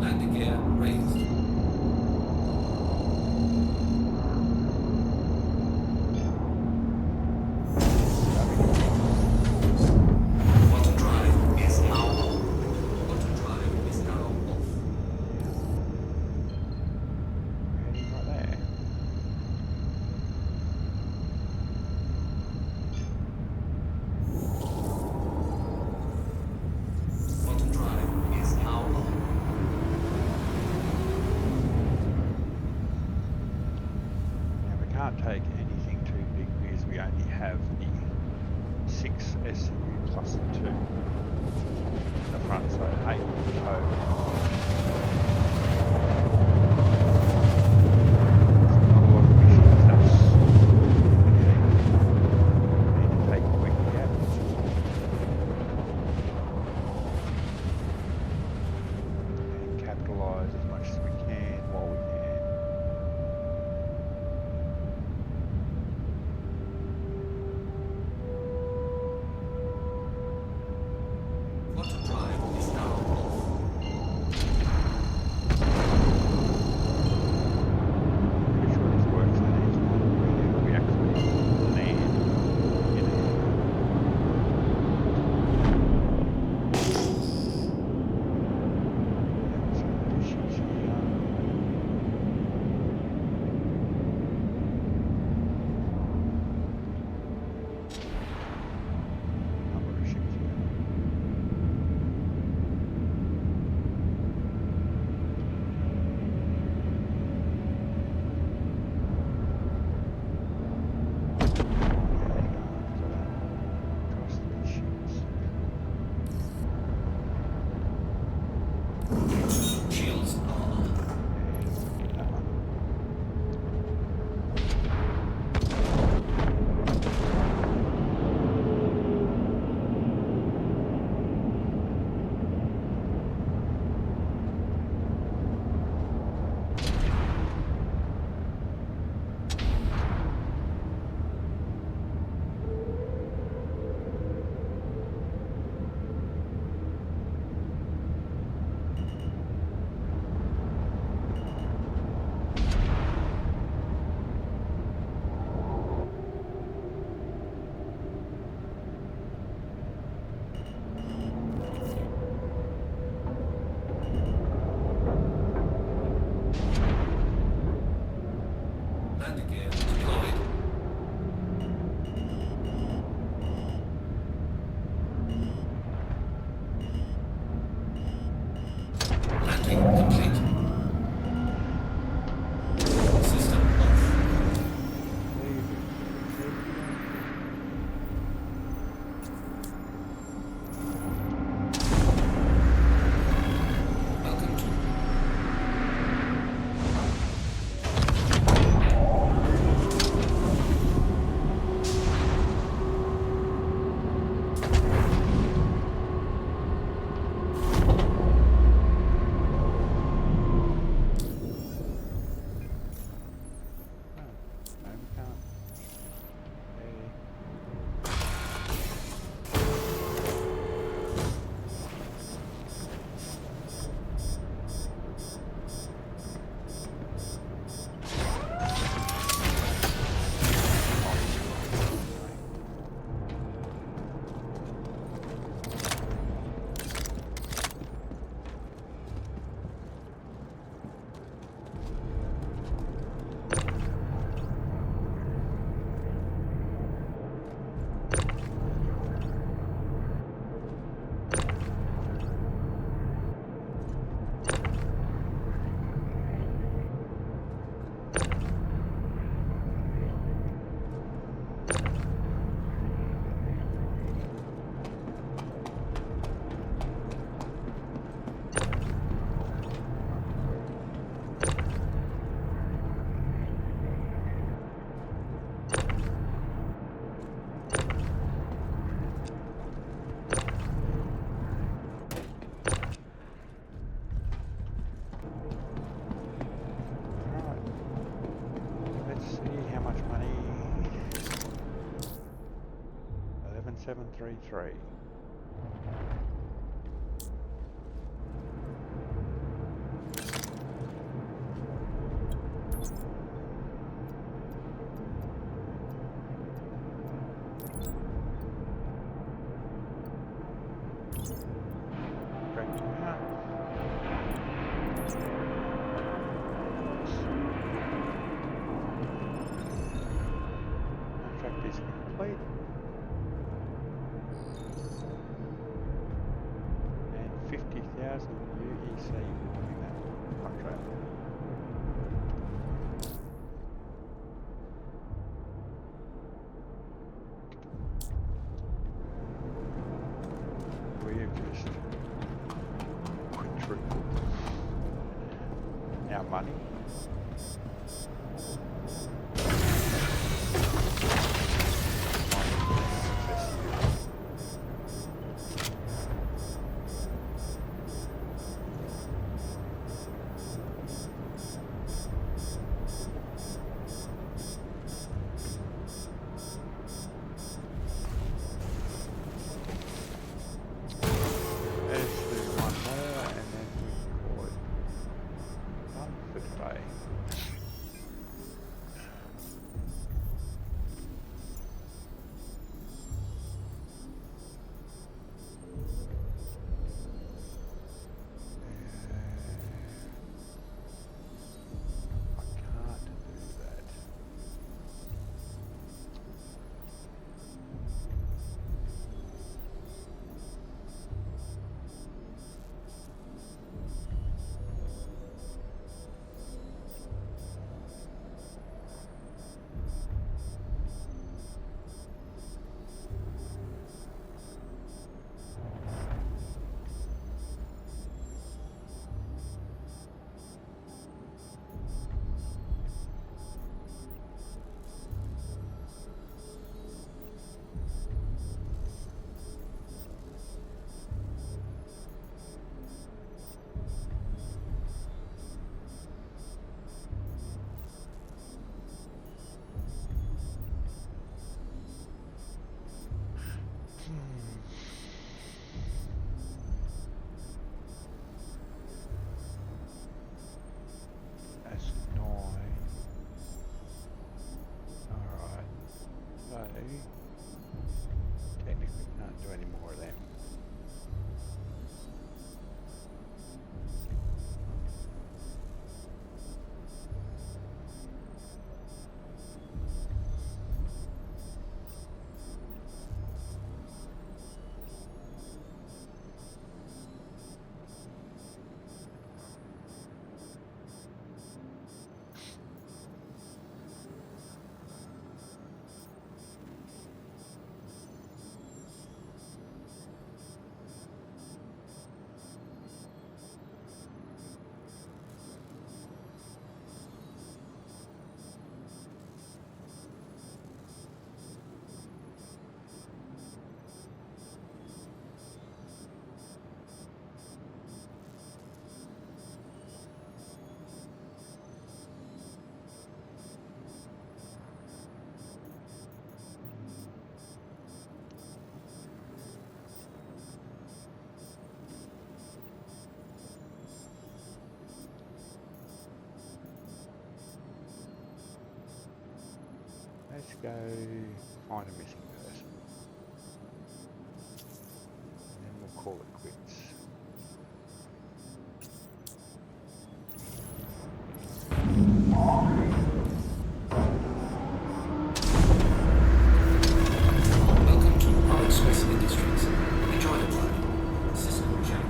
Landing gear raised. Bottom drive is now on. Bottom drive is now off. Heading right there. Bottom drive is now on. Now we can't take anything too big because we only have the 6 SCU plus the 2 in the front, so 8 in total. Not a lot of missions, that's need to take quickly out. And capitalise as much as we can while we can. 7733. Contract is complete. And 50,000 UEC in that contract. We have just quadrupled our money. That's 9. Alright. So, technically can't do any more of them. Let's go find a missing person. And then we'll call it quits. Welcome to Public Swiss Industries. Enjoy the ride. System check.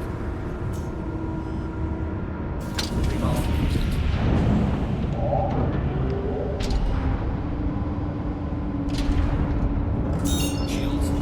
Revolve music. Shields on.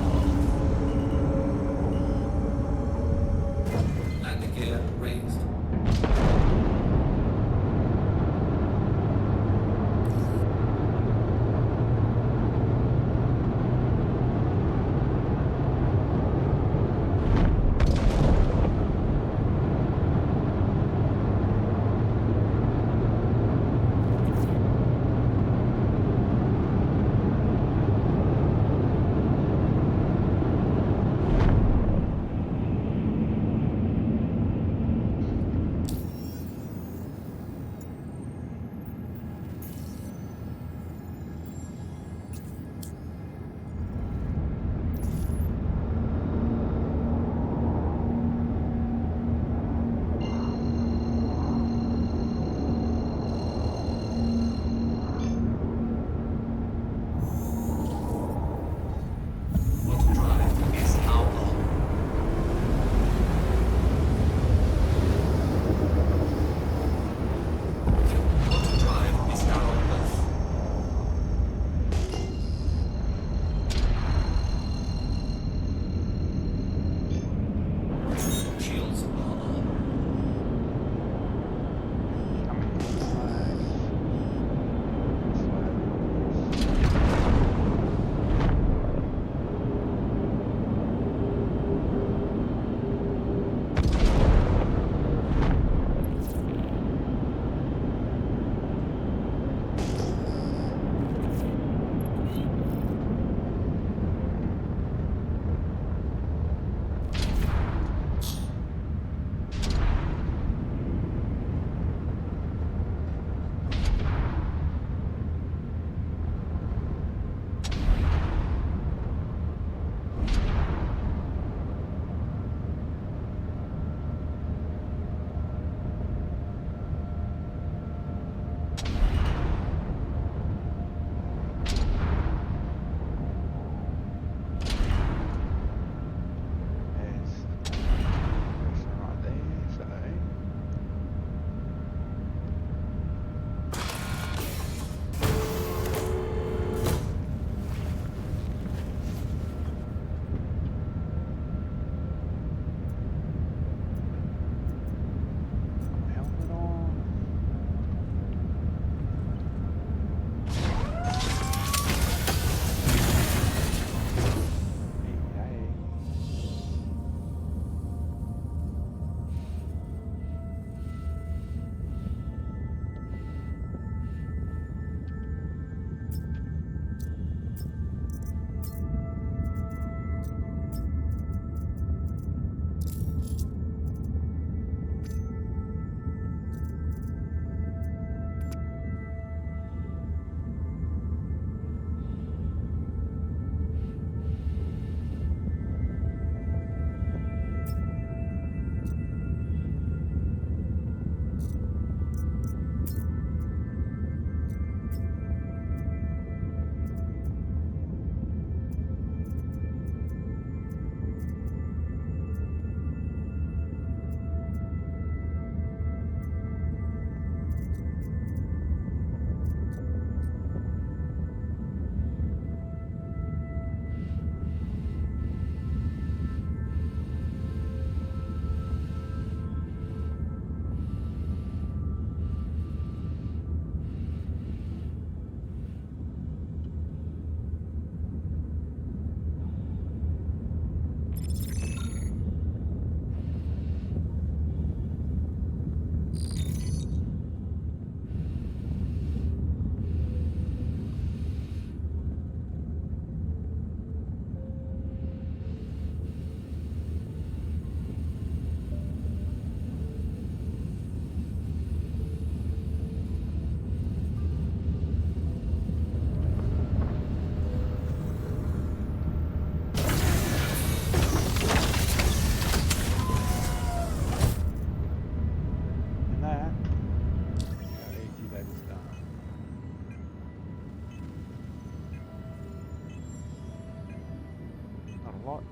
lot.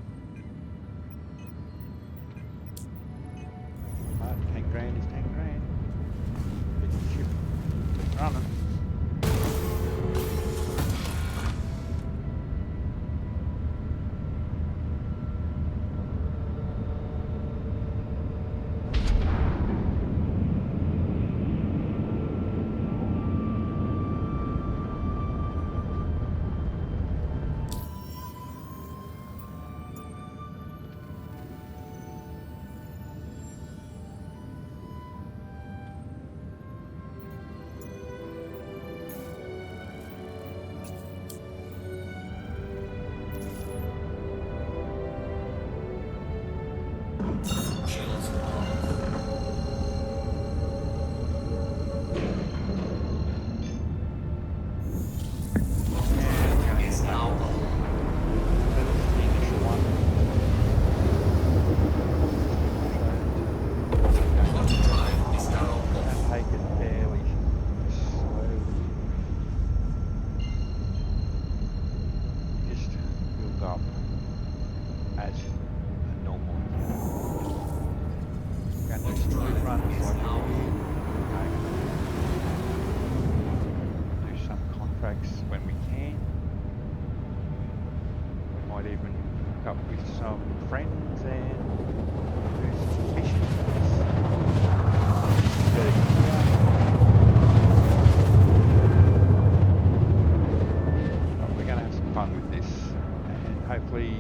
But 10 grand is 10 grand. Get the ship running. Shields on. Autopilot is now on. That's the initial one. Auto drive is now And off. take it fairly slowly. Just build up as a normal account. Going to do some quick runs like here. Do some contracts when we can. We might even hook up with some friends and do some fishing. But we're going to have some fun with this and hopefully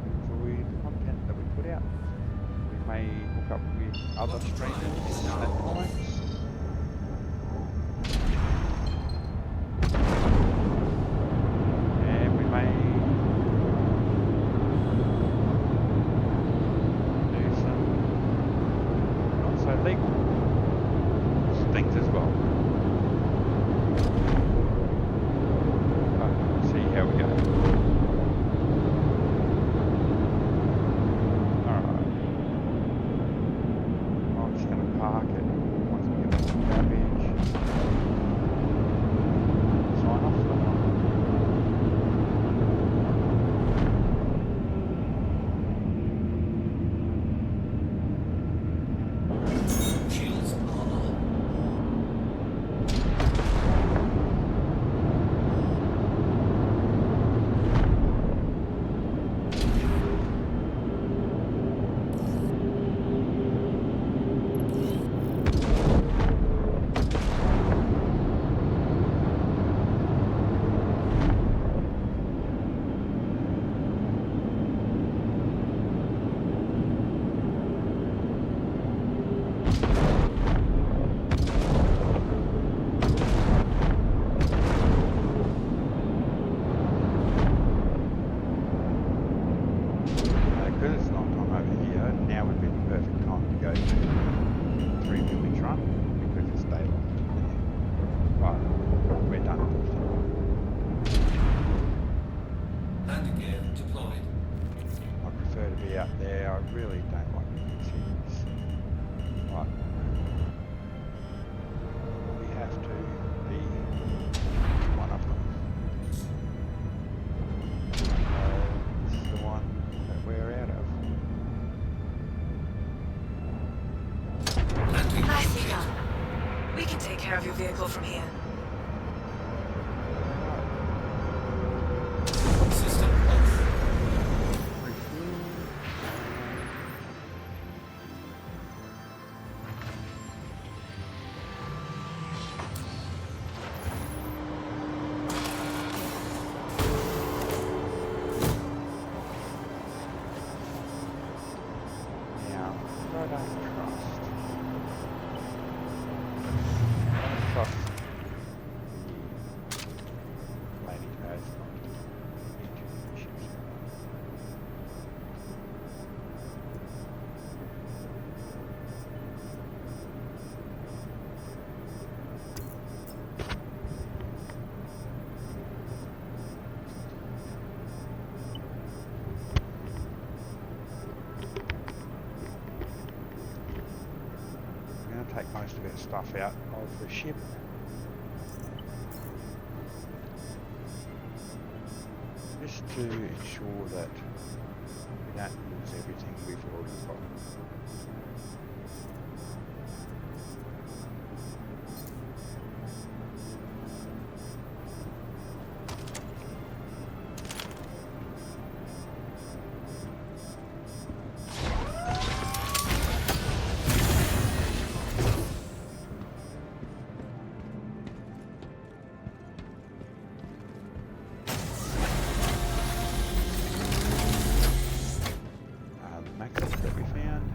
enjoy the content that we put out. We may hook up with other streamers at times. And we may do some not so legal things as well. But we'll see how we go. Alright. I'm just going to park it once we get some garbage. Sign off that one. Shields on. Because it's not time over here, now would be the perfect time to go to 3 village run because it's daylight. Right, we're done. Landing gear deployed. I prefer to be out there. I really don't like being in cities. Right. We have to be one of them. This is the one that we're out of. Landing Nicely gear. done. We can take care of your vehicle from here. System off. Refuel. Now, I don't trust. I don't trust the lady who has into ships. I'm going to take most of our stuff out of the ship. Just to ensure that We don't use everything we've already got. Maxes that we found.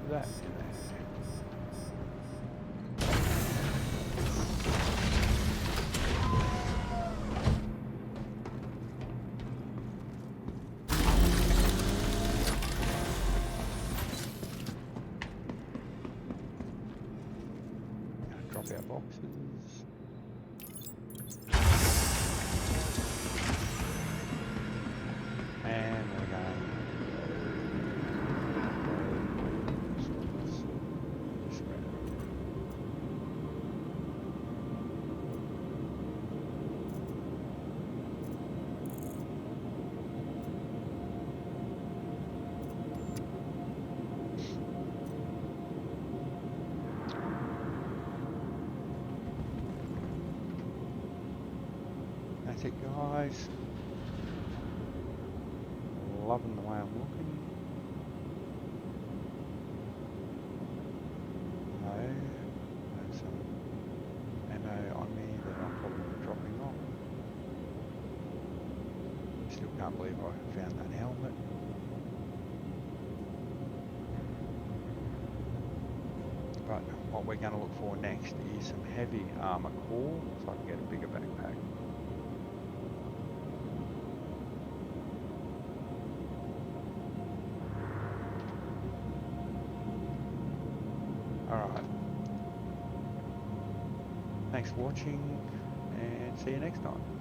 That in there. Drop our boxes. And we're going. That's it, guys. Loving the way I'm looking. No, there's some ammo on me that I'm probably dropping off. Still can't believe I found that helmet. But what we're going to look for next is some heavy armor core so I can get a bigger backpack. Alright. Thanks for watching and see you next time.